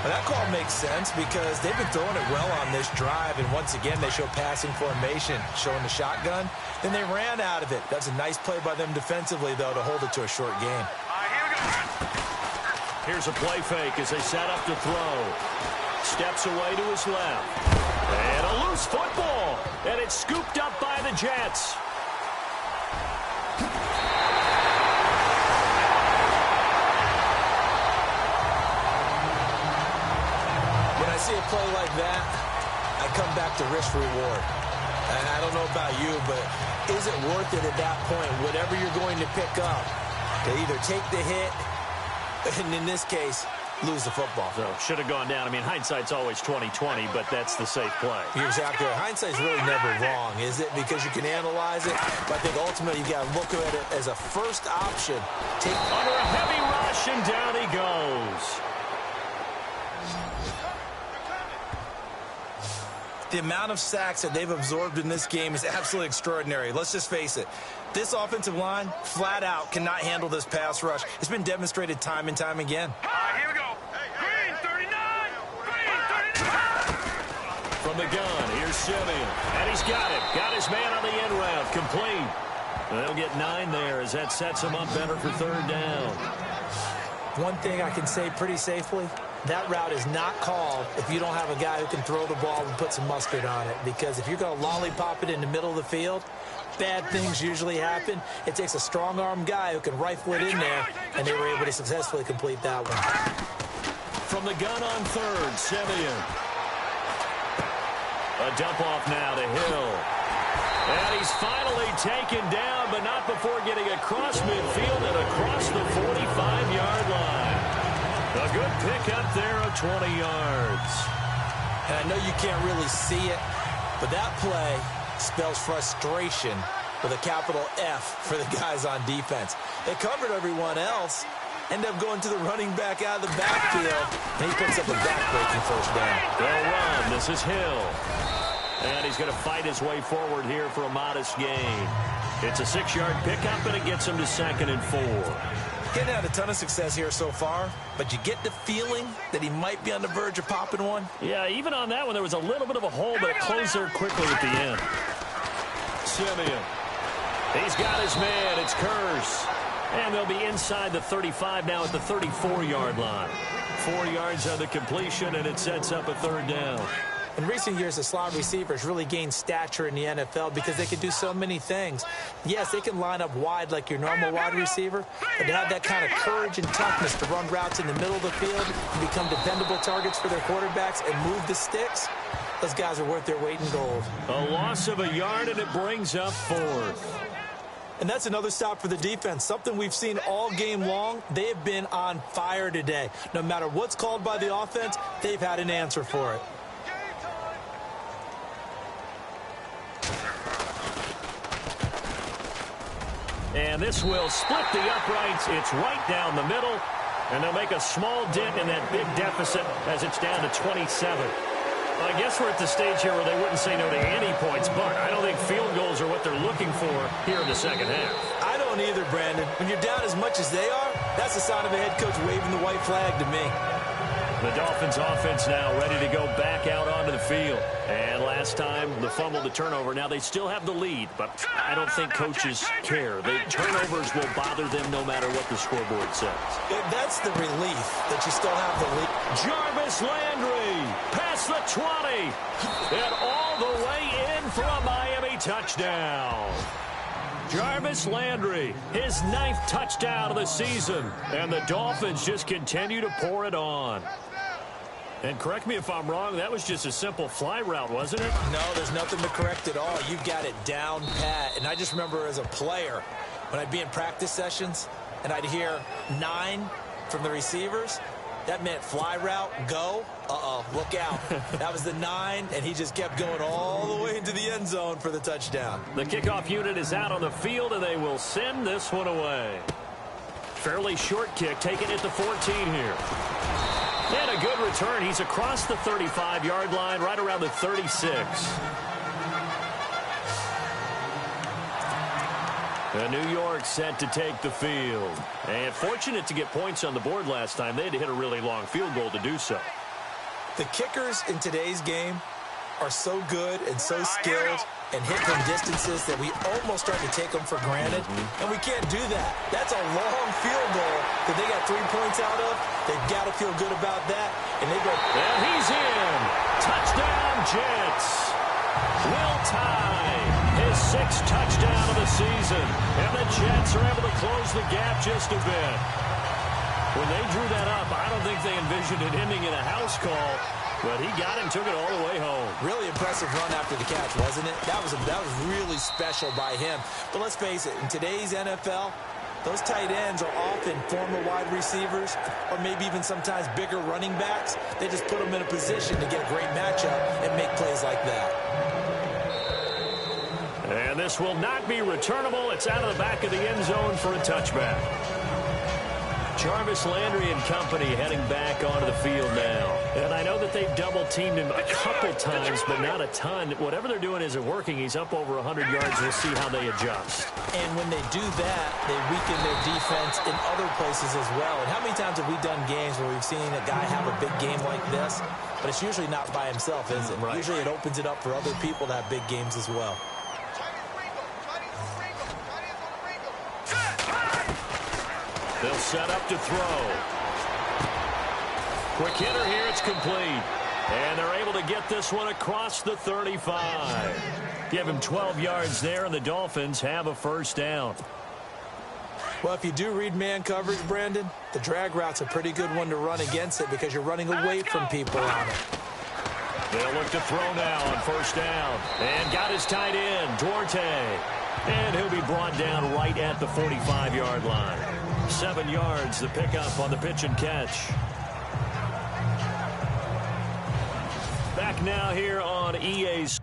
Well, that call makes sense because they've been throwing it well on this drive, and once again they show passing formation, showing the shotgun. Then they ran out of it. That's a nice play by them defensively, though, to hold it to a short game. Here we go. Here's a play fake as they set up to throw. Steps away to his left. And a loose football. And it's scooped up by the Jets. When I see a play like that, I come back to risk reward. And I don't know about you, but is it worth it at that point, whatever you're going to pick up, to either take the hit, and in this case, lose the football? So should have gone down. I mean, hindsight's always 20/20, but that's the safe play. You're exactly right. Hindsight's really never wrong, is it? Because you can analyze it, but I think ultimately you got to look at it as a first option. Take under a heavy rush, and down he goes. The amount of sacks that they've absorbed in this game is absolutely extraordinary. Let's just face it. This offensive line, flat out, cannot handle this pass rush. It's been demonstrated time and time again. Here we go. Green 39. Green 39. From the gun, here's Simeon. And he's got it. Got his man on the end route. Complete. They'll get 9 there as that sets him up better for 3rd down. One thing I can say pretty safely, that route is not called if you don't have a guy who can throw the ball and put some mustard on it. Because if you're going to lollipop it in the middle of the field, bad things usually happen. It takes a strong-arm guy who can rifle it in there, and they were able to successfully complete that one. From the gun on 3rd, Simeon. A dump off now to Hill. And he's finally taken down, but not before getting across midfield and across the 45-yard line. A good pickup there of 20 yards. And I know you can't really see it, but that play spells frustration with a capital F for the guys on defense. They covered everyone else, end up going to the running back out of the backfield, and he picks up a back-breaking first down. They'll run. This is Hill. And he's going to fight his way forward here for a modest gain. It's a 6-yard pickup, and it gets him to 2nd and 4. Getting had a ton of success here so far, but you get the feeling that he might be on the verge of popping one. Yeah, even on that one, there was a little bit of a hole, but it closed there quickly at the end. Simeon. He's got his man. It's Curse. And they'll be inside the 35 now at the 34-yard line. 4 yards on the completion, and it sets up a 3rd down. In recent years, the slot receivers really gained stature in the NFL because they can do so many things. Yes, they can line up wide like your normal wide receiver, but to have that kind of courage and toughness to run routes in the middle of the field and become dependable targets for their quarterbacks and move the sticks, those guys are worth their weight in gold. A loss of a yard, and it brings up 4th. And that's another stop for the defense, something we've seen all game long. They have been on fire today. No matter what's called by the offense, they've had an answer for it. And this will split the uprights. It's right down the middle. And they'll make a small dent in that big deficit as it's down to 27. Well, I guess we're at the stage here where they wouldn't say no to any points, but I don't think field goals are what they're looking for here in the second half. I don't either, Brandon. When you're down as much as they are, that's a sign of a head coach waving the white flag to me. The Dolphins offense now ready to go back out onto the field. And last time, the fumble, the turnover. Now they still have the lead, but I don't think coaches care. The turnovers will bother them no matter what the scoreboard says. That's the relief that you still have the lead. Jarvis Landry past the 20 and all the way in for a Miami touchdown. Jarvis Landry, his 9th touchdown of the season, and the Dolphins just continue to pour it on. And correct me if I'm wrong, that was just a simple fly route, wasn't it? No, there's nothing to correct at all. You've got it down pat. And I just remember as a player, when I'd be in practice sessions and I'd hear 9 from the receivers, that meant fly route, go, look out. That was the 9, and he just kept going all the way into the end zone for the touchdown. The kickoff unit is out on the field, and they will send this one away. Fairly short kick, taken at the 14 here. And a good return. He's across the 35-yard line, right around the 36. New York set to take the field. And fortunate to get points on the board last time. They had to hit a really long field goal to do so. The kickers in today's game are so good and so skilled and hit from distances that we almost start to take them for granted. And we can't do that. That's a long field goal that they got 3 points out of. They've got to feel good about that. And they go. And he's in. Touchdown, Jets. Will tie his 6th touchdown of the season. And the Jets are able to close the gap just a bit. When they drew that up, I don't think they envisioned it ending in a house call. But he got it and took it all the way home. Really impressive run after the catch, wasn't it? That was really special by him. But let's face it, in today's NFL, those tight ends are often former wide receivers or maybe even sometimes bigger running backs. They just put them in a position to get a great matchup and make plays like that. And this will not be returnable. It's out of the back of the end zone for a touchback. Jarvis Landry and company heading back onto the field now. And I know that they've double-teamed him a couple times, but not a ton. Whatever they're doing isn't working. He's up over 100 yards. We'll see how they adjust. And when they do that, they weaken their defense in other places as well. And how many times have we done games where we've seen a guy have a big game like this? But it's usually not by himself, is it? Right. Usually it opens it up for other people to have big games as well. They'll set up to throw. Quick hitter here. It's complete. And they're able to get this one across the 35. Give him 12 yards there, and the Dolphins have a first down. Well, if you do read man coverage, Brandon, the drag route's a pretty good one to run against it because you're running away from people on it. They'll look to throw now on first down. And got his tight end, Duarte. And he'll be brought down right at the 45-yard line. 7 yards, the pickup on the pitch and catch. Back now here on EA's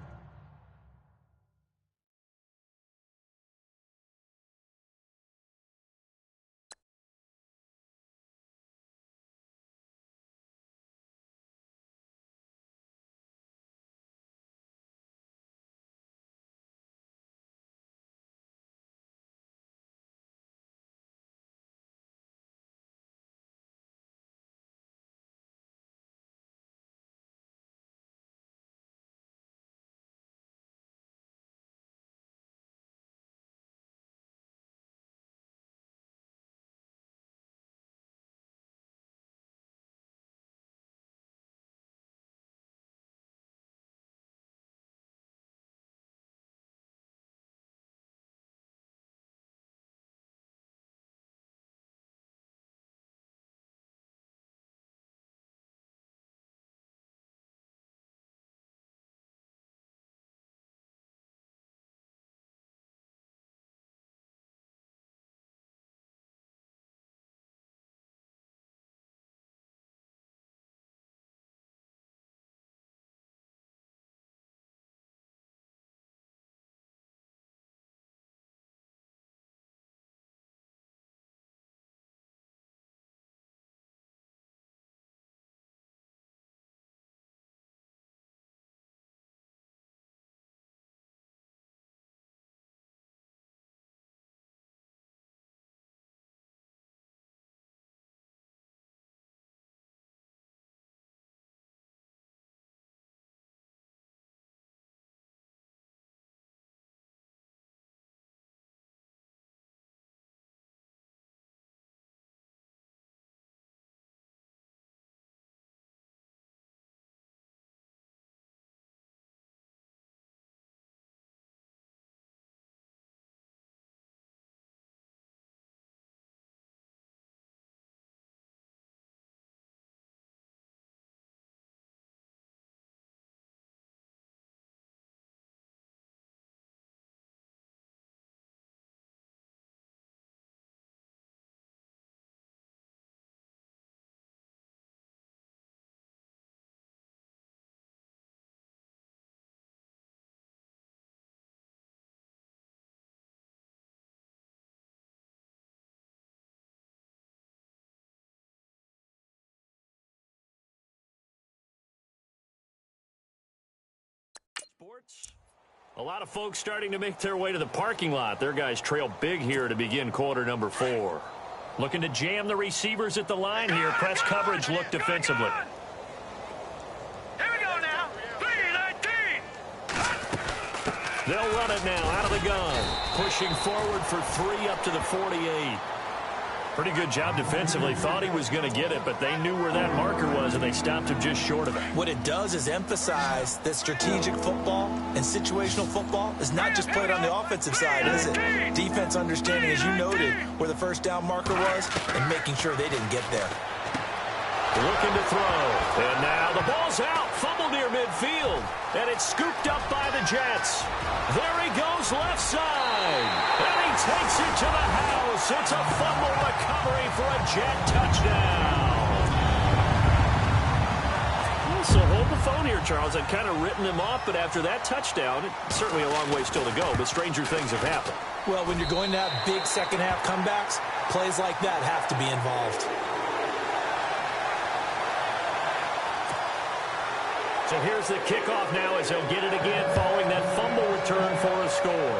Sports. A lot of folks starting to make their way to the parking lot. Their guys trail big here to begin quarter number 4. Looking to jam the receivers at the line here. Press coverage look defensively. Here we go now. 3-19. They'll run it now out of the gun. Pushing forward for 3 up to the 48. Pretty good job defensively. Thought he was going to get it, but they knew where that marker was, and they stopped him just short of it. What it does is emphasize that strategic football and situational football is not just played on the offensive side, is it? Defense understanding, as you noted, where the first down marker was and making sure they didn't get there. Looking to throw. And now the ball's out. Fumble near midfield. And it's scooped up by the Jets. There he goes left side. And he takes it to the house. It's a fumble recovery for a Jet touchdown. So hold the phone here, Charles. I'd kind of written him off, but after that touchdown, it's certainly a long way still to go, but stranger things have happened. Well, when you're going to have big second-half comebacks, plays like that have to be involved. So here's the kickoff now as he'll get it again following that fumble return for a score.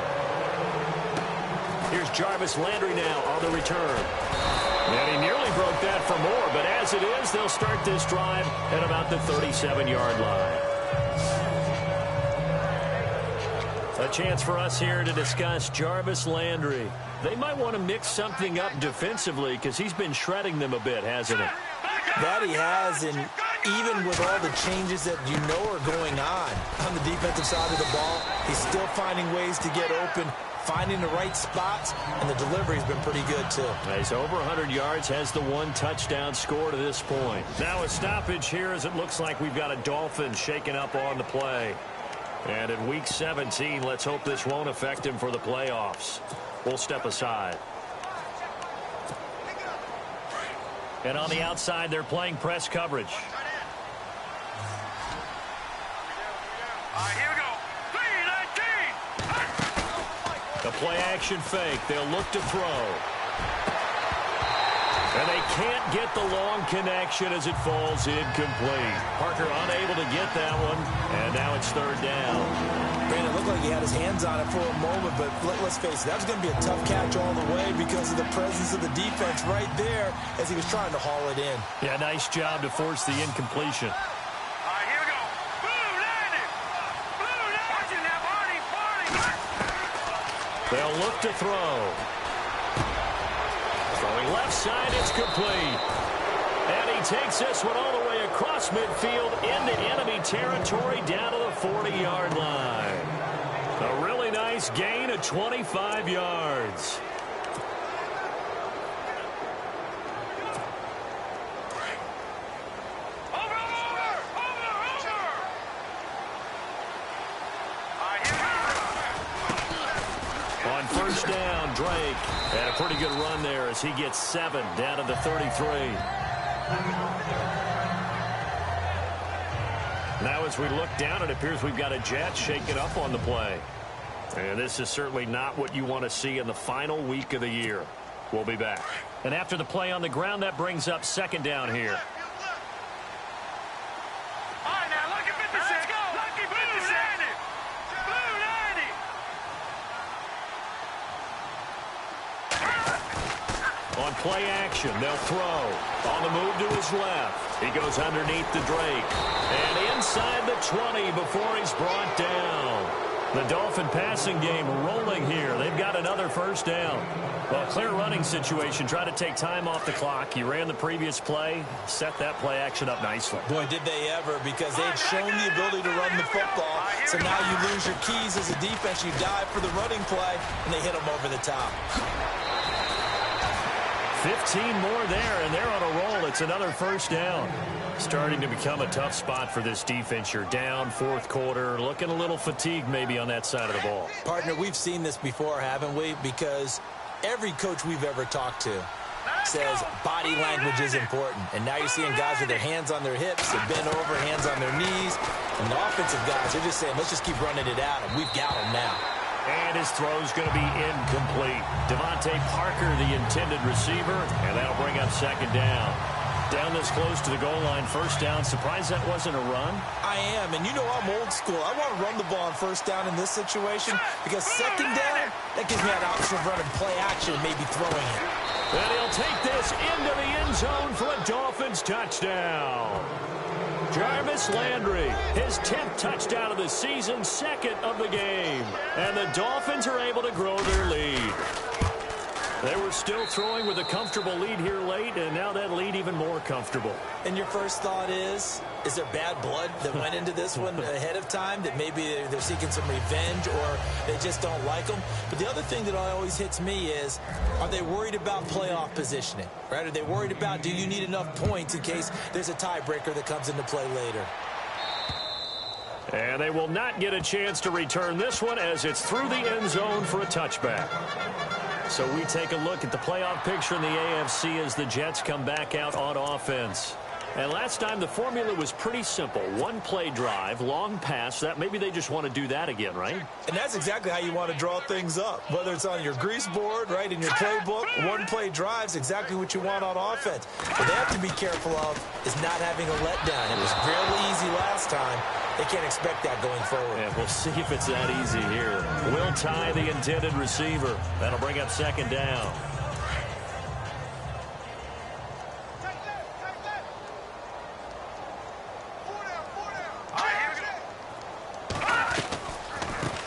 Here's Jarvis Landry now on the return. And he nearly broke that for more, but as it is, they'll start this drive at about the 37-yard line. A chance for us here to discuss Jarvis Landry. They might want to mix something up defensively because he's been shredding them a bit, hasn't he? That he has, and even with all the changes that you know are going on the defensive side of the ball, he's still finding ways to get open, finding the right spots, and the delivery's been pretty good, too. He's over 100 yards, has the 1 touchdown score to this point. Now a stoppage here as it looks like we've got a Dolphin shaking up on the play. And in Week 17, let's hope this won't affect him for the playoffs. We'll step aside. And on the outside, they're playing press coverage. All right, here we go. 3-19. The play action fake. They'll look to throw. And they can't get the long connection as it falls incomplete. Parker unable to get that one. And now it's 3rd down. Brandon, it looked like he had his hands on it for a moment, but let's face it, that was going to be a tough catch all the way because of the presence of the defense right there as he was trying to haul it in. Yeah, nice job to force the incompletion. All right, here we go. Blue 90. Blue 90. Watch it now, Barney. They'll look to throw. Throwing left side, it's complete. And he takes this one all the way across midfield into enemy territory down to the 40-yard line. A really nice gain of 25 yards. Over. All right, here we go. On first down, Drake. And a pretty good run there as he gets 7 down to the 33. Now as we look down, it appears we've got a Jet shaking up on the play. And this is certainly not what you want to see in the final week of the year. We'll be back. And after the play on the ground, that brings up 2nd down here. All right, now, lucky 56. Let's go. Lucky 56. Blue 90. On play action, they'll throw. On the move to his left. He goes underneath to Drake. And inside the 20 before he's brought down. The Dolphin passing game rolling here. They've got another first down. Well, clear running situation. Try to take time off the clock. You ran the previous play. Set that play action up nicely. Boy, did they ever, because they'd shown the ability to run the football. So now you lose your keys as a defense. You dive for the running play, and they hit them over the top. 15 more there, and they're on a roll. It's another first down. Starting to become a tough spot for this defense. You're down 4th quarter, looking a little fatigued maybe on that side of the ball. Partner, we've seen this before, haven't we? Because every coach we've ever talked to says body language is important. And now you're seeing guys with their hands on their hips, they're bent over, hands on their knees. And the offensive guys, they're just saying, let's just keep running it at them. We've got them now. And his throw's going to be incomplete. Devontae Parker, the intended receiver, and that'll bring up 2nd down. Down this close to the goal line, first down. Surprised that wasn't a run? I am, and you know I'm old school. I want to run the ball on first down in this situation because second down, that gives me that option of running play action and maybe throwing it. And he'll take this into the end zone for a Dolphins touchdown. Jarvis Landry, his 10th touchdown of the season, second of the game. And the Dolphins are able to grow their lead. They were still throwing with a comfortable lead here late, and now that lead even more comfortable. And your first thought is there bad blood that went into this one ahead of time, that maybe they're seeking some revenge or they just don't like them? But the other thing that always hits me is, are they worried about playoff positioning? Right? Are they worried about, do you need enough points in case there's a tiebreaker that comes into play later? And they will not get a chance to return this one as it's through the end zone for a touchback. So we take a look at the playoff picture in the AFC as the Jets come back out on offense. And last time the formula was pretty simple. One play drive, long pass. That maybe they just want to do that again, right? And that's exactly how you want to draw things up. Whether it's on your grease board, right, in your playbook, one play drive is exactly what you want on offense. What they have to be careful of is not having a letdown. It was fairly easy last time. They can't expect that going forward. Yeah, we'll see if it's that easy here. Will tie the intended receiver. That'll bring up second down.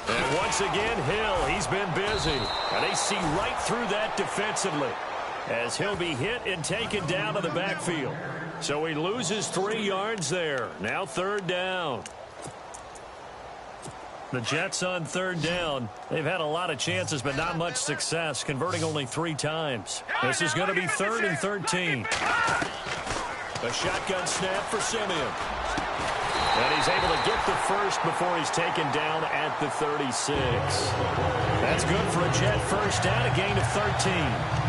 And once again, Hill, he's been busy. And they see right through that defensively as he'll be hit and taken down to the backfield. So he loses 3 yards there. Now third down. The Jets on third down. They've had a lot of chances, but not much success, converting only 3 times. This is going to be 3rd and 13. A shotgun snap for Simeon. And he's able to get the first before he's taken down at the 36. That's good for a Jet first down, a gain of 13.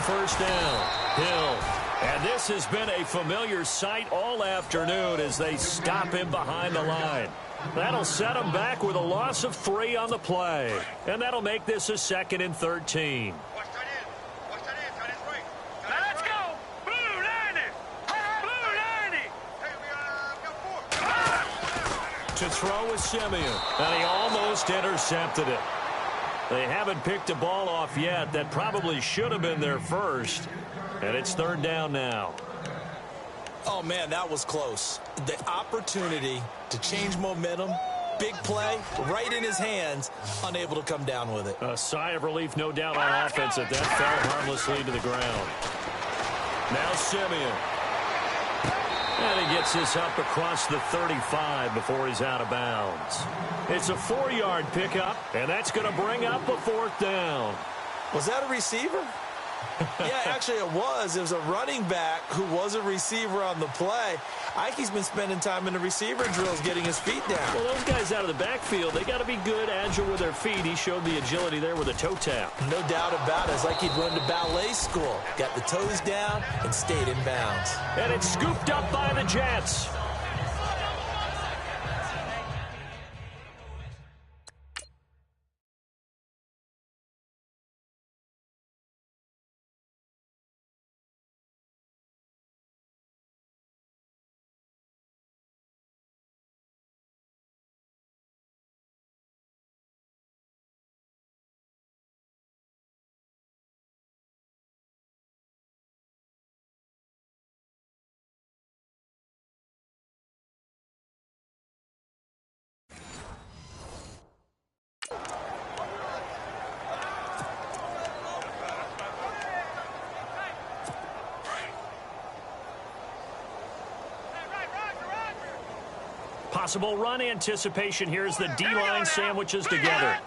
First down, Hill. And this has been a familiar sight all afternoon as they stop him behind the line. That'll set him back with a loss of 3 on the play. And that'll make this a 2nd and 13. Let's go! Blue 90! Blue 90! To throw is Simeon. And he almost intercepted it. They haven't picked a ball off yet. That probably should have been their first. And it's third down now. Oh, man, that was close. The opportunity to change momentum, big play, right in his hands, unable to come down with it. A sigh of relief, no doubt, on offense that fell harmlessly to the ground. Now Simeon. And he gets this up across the 35 before he's out of bounds. It's a 4-yard pickup, and that's going to bring up a 4th down. Was that a receiver? Yeah, actually it was. It was a running back who was a receiver on the play. Ike's been spending time in the receiver drills getting his feet down. Well, those guys out of the backfield, they got to be good, agile with their feet. He showed the agility there with a toe tap. No doubt about it. It's like he'd went to ballet school. Got the toes down and stayed in bounds. And it's scooped up by the Jets. Possible run anticipation here as the D-line sandwiches together.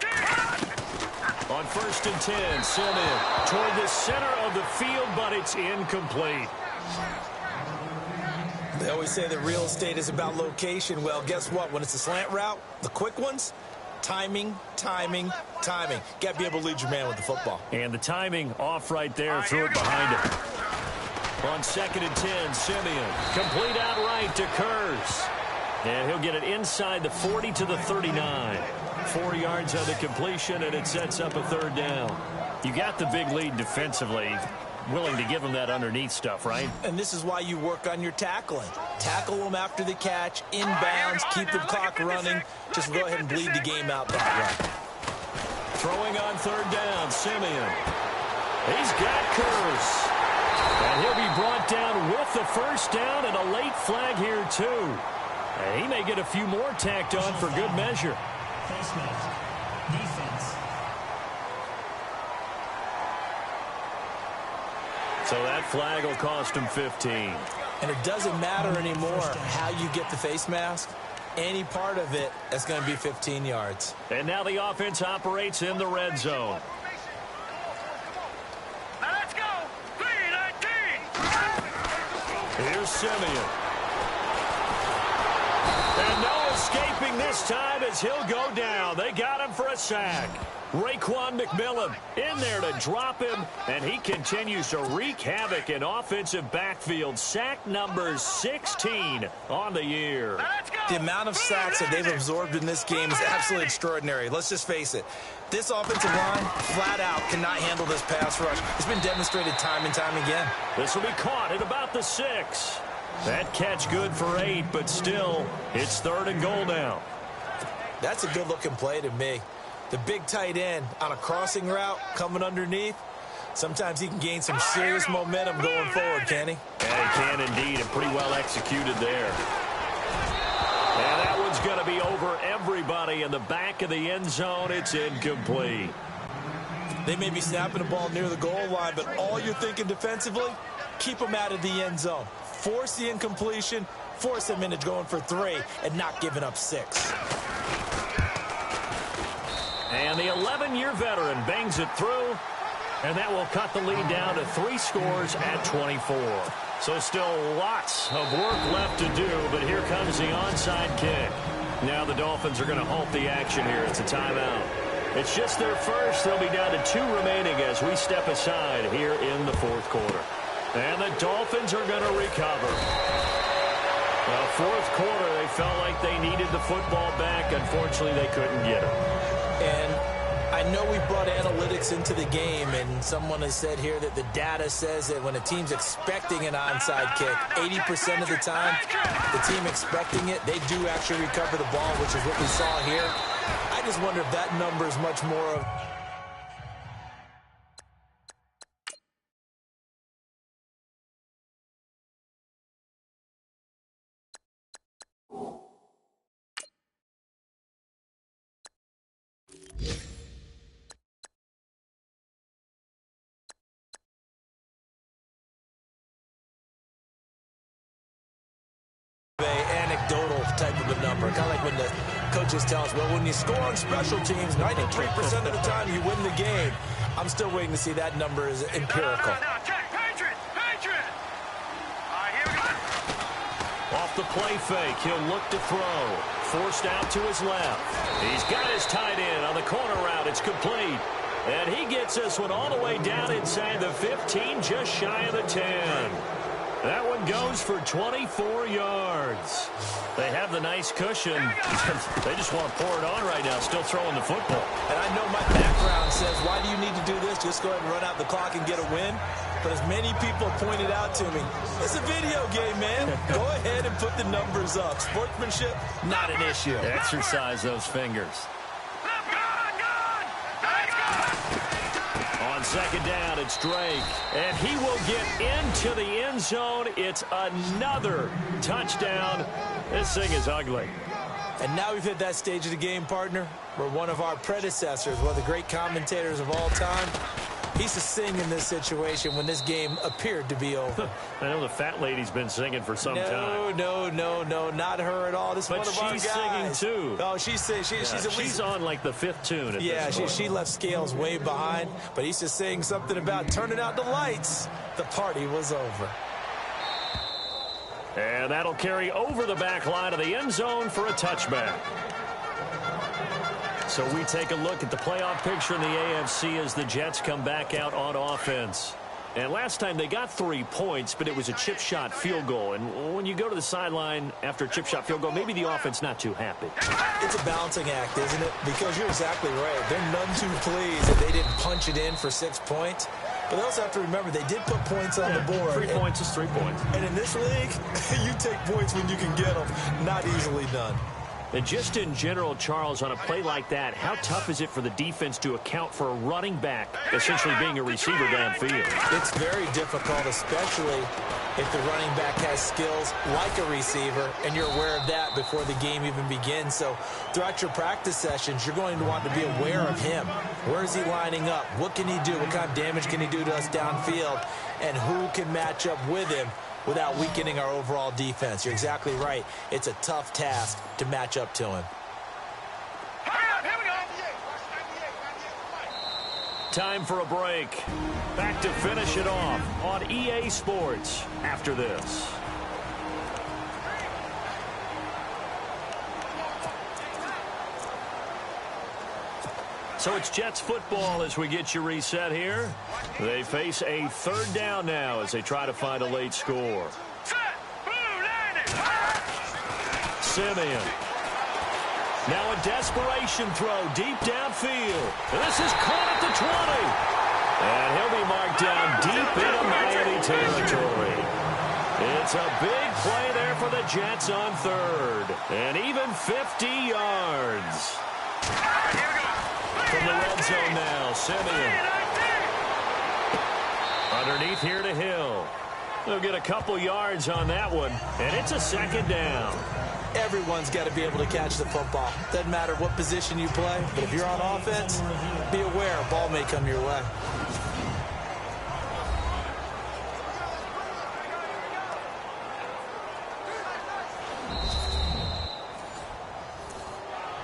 On 1st and 10, Simeon toward the center of the field, but it's incomplete. They always say that real estate is about location. Well, guess what? When it's a slant route, the quick ones, timing, timing, timing. Got to be able to lead your man with the football. And the timing off right there, threw it behind him. On 2nd and 10, Simeon. Complete outright to Kurz. And he'll get it inside the 40 to the 39. 4 yards on the completion, and it sets up a 3rd down. You got the big lead defensively. Willing to give them that underneath stuff, right? And this is why you work on your tackling. Tackle them after the catch, inbounds, keep the clock running. Just go ahead and bleed the game out that way. Throwing on 3rd down, Simeon. He's got Kurz. And he'll be brought down with the 1st down and a late flag here, too. And he may get a few more tacked on for good measure. Face mask. Defense. So that flag will cost him 15. And it doesn't matter anymore how you get the face mask. Any part of it, that's going to be 15 yards. And now the offense operates in the red zone. Now let's go. 3-19. Here's Simeon. And no escaping this time as he'll go down. They got him for a sack. Raekwon McMillan in there to drop him, and he continues to wreak havoc in offensive backfield. Sack number 16 on the year. The amount of sacks that they've absorbed in this game is absolutely extraordinary. Let's just face it. This offensive line, flat out, cannot handle this pass rush. It's been demonstrated time and time again. This will be caught at about the 6. That catch good for 8, but still, it's 3rd and goal now. That's a good-looking play to me. The big tight end on a crossing route coming underneath. Sometimes he can gain some serious momentum going forward, can he? Yeah, he can indeed, and pretty well executed there. And that one's going to be over everybody in the back of the end zone. It's incomplete. They may be snapping the ball near the goal line, but all you're thinking defensively, keep them out of the end zone. Force the incompletion, force them into going for 3, and not giving up 6. And the 11-year veteran bangs it through, and that will cut the lead down to 3 scores at 24. So still lots of work left to do, but here comes the onside kick. Now the Dolphins are going to halt the action here. It's a timeout. It's just their first. They'll be down to 2 remaining as we step aside here in the 4th quarter. And the Dolphins are going to recover. Well, 4th quarter, they felt like they needed the football back. Unfortunately, they couldn't get it. And I know we brought analytics into the game, and someone has said here that the data says that when a team's expecting an onside kick, 80% of the time, the team expecting it, they do actually recover the ball, which is what we saw here. I just wonder if that number is much more of... anecdotal type of a number. Kind of like when the coaches tell us, well, when you score on special teams, 93% of the time you win the game. I'm still waiting to see that number is empirical. Patriot! All right, here we go. Off the play fake, he'll look to throw. Forced out to his left. He's got his tight end on the corner route. It's complete. And he gets this one all the way down inside the 15, just shy of the 10. That one goes for 24 yards. They have the nice cushion. They just want to pour it on right now, still throwing the football. And I know my background says, why do you need to do this? Just go ahead and run out the clock and get a win. But as many people pointed out to me, it's a video game, man. Go ahead and put the numbers up. Sportsmanship, not an issue. Exercise those fingers. On 2nd down, it's Drake. And he will get into the end zone. It's another touchdown. This thing is ugly. And now we've hit that stage of the game, partner, where one of our predecessors, one of the great commentators of all time, he used to sing in this situation when this game appeared to be over. I know the fat lady's been singing for some time. No, not her at all. This is one of our guys. But she's singing, too. Oh, she's at least... She's on, like, the 5th tune at this point. She left Scales way behind, but he used to sing something about turning out the lights. The party was over. And that'll carry over the back line of the end zone for a touchback. So we take a look at the playoff picture in the AFC as the Jets come back out on offense. And last time they got 3 points, but it was a chip shot field goal. And when you go to the sideline after a chip shot field goal, maybe the offense not too happy. It's a balancing act, isn't it? Because you're exactly right. They're none too pleased that they didn't punch it in for 6 points. But they also have to remember they did put points on the board. 3 points is 3 points. And in this league, you take points when you can get them. Not easily done. And just in general, Charles, on a play like that, how tough is it for the defense to account for a running back essentially being a receiver downfield? It's very difficult, especially if the running back has skills like a receiver, and you're aware of that before the game even begins. So throughout your practice sessions, you're going to want to be aware of him. Where is he lining up? What can he do? What kind of damage can he do to us downfield? And who can match up with him without weakening our overall defense? You're exactly right. It's a tough task to match up to him. Time for a break. Back to finish it off on EA Sports after this. So it's Jets football as we get you reset here. They face a 3rd down now as they try to find a late score. Simeon. Now a desperation throw deep downfield. This is caught at the 20. And he'll be marked down deep into Miami territory. It's a big play there for the Jets on 3rd. And even 50 yards. From the red zone now, Simeon. Underneath here to Hill. They'll get a couple yards on that one, and it's a 2nd down. Everyone's got to be able to catch the football. Doesn't matter what position you play, but if you're on offense, be aware a ball may come your way.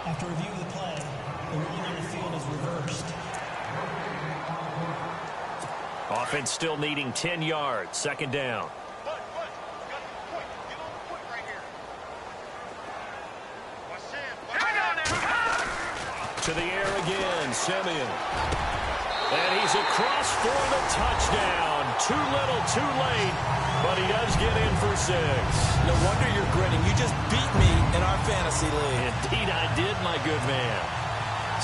After review of the play, the ruling on the field is reversed. Offense still needing 10 yards. 2nd down. To the air again, Simeon. And he's across for the touchdown. Too little, too late, but he does get in for 6. No wonder you're grinning. You just beat me in our fantasy league. Indeed I did, my good man.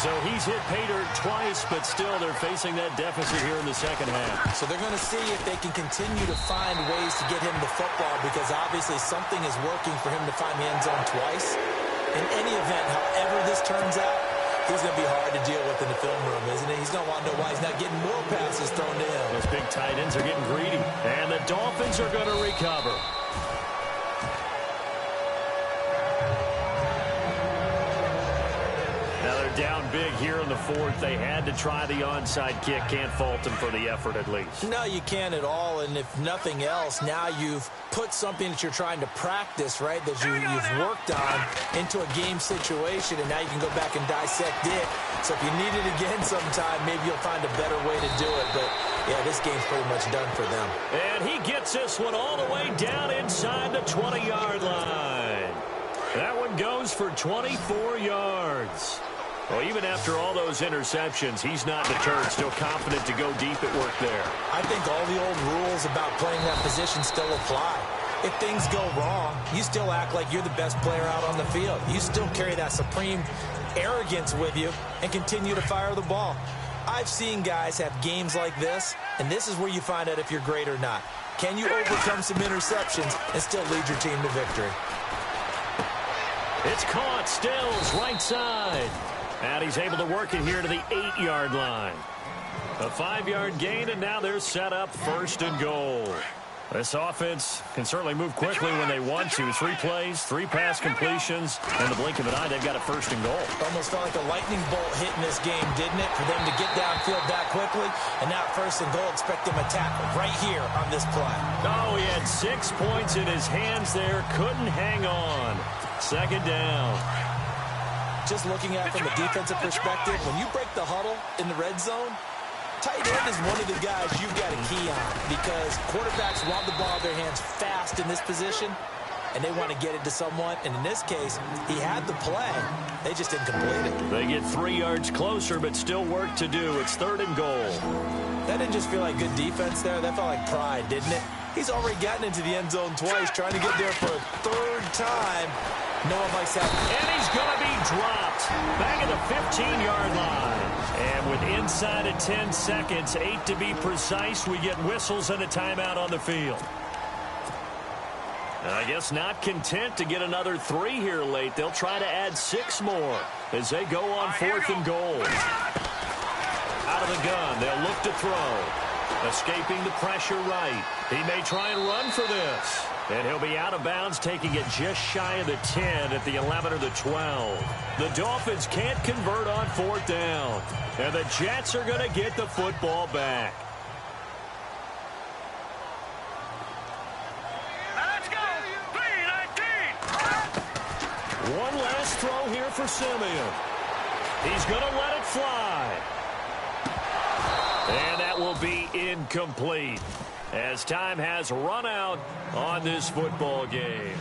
So he's hit pay dirt twice, but still they're facing that deficit here in the 2nd half. So they're going to see if they can continue to find ways to get him the football, because obviously something is working for him to find the end zone twice. In any event, however this turns out, he's going to be hard to deal with in the film room, isn't it? He's going to want to know why he's not getting more passes thrown to him. Those big tight ends are getting greedy. And the Dolphins are going to recover. Now they're down big here in the 4th. They had to try the onside kick. Can't fault them for the effort at least. No, you can't at all. And if nothing else, now you've put something that you're trying to practice, right, that you've worked on into a game situation, and now you can go back and dissect it. So if you need it again sometime, maybe you'll find a better way to do it. But, yeah, this game's pretty much done for them. And he gets this one all the way down inside the 20-yard line. That one goes for 24 yards. Well, even after all those interceptions, he's not deterred, still confident to go deep at work there. I think all the old rules about playing that position still apply. If things go wrong, you still act like you're the best player out on the field. You still carry that supreme arrogance with you and continue to fire the ball. I've seen guys have games like this, and this is where you find out if you're great or not. Can you overcome some interceptions and still lead your team to victory? It's caught. Stills right side. And he's able to work it here to the 8-yard line. A 5-yard gain, and now they're set up 1st and goal. This offense can certainly move quickly when they want to. 3 plays, 3 pass completions, and the blink of an eye, they've got a 1st and goal. Almost felt like a lightning bolt hit in this game, didn't it? For them to get downfield that quickly, and now 1st and goal, expect them to tackle right here on this play. Oh, he had 6 points in his hands there, couldn't hang on. 2nd down. Just looking at it from a defensive perspective, when you break the huddle in the red zone, tight end is one of the guys you've got to key on, because quarterbacks want the ball in their hands fast in this position, and they want to get it to someone. And in this case, he had the play, They just didn't complete it. They get 3 yards closer, but still work to do. It's 3rd and goal. That didn't just feel like good defense there. That felt like pride, didn't it? He's already gotten into the end zone twice, trying to get there for a 3rd time. No one likes that. And he's going to be dropped back at the 15-yard line. And with inside of 10 seconds, 8 to be precise, we get whistles and a timeout on the field. And I guess not content to get another 3 here late. They'll try to add 6 more as they go on 4th and goal. Out of the gun, they'll look to throw. Escaping the pressure right. He may try and run for this. And he'll be out of bounds, taking it just shy of the 10 at the 11 or the 12. The Dolphins can't convert on 4th down. And the Jets are going to get the football back. Let's go. 3-19. One last throw here for Simeon. He's going to let it fly. And that will be incomplete as time has run out on this football game.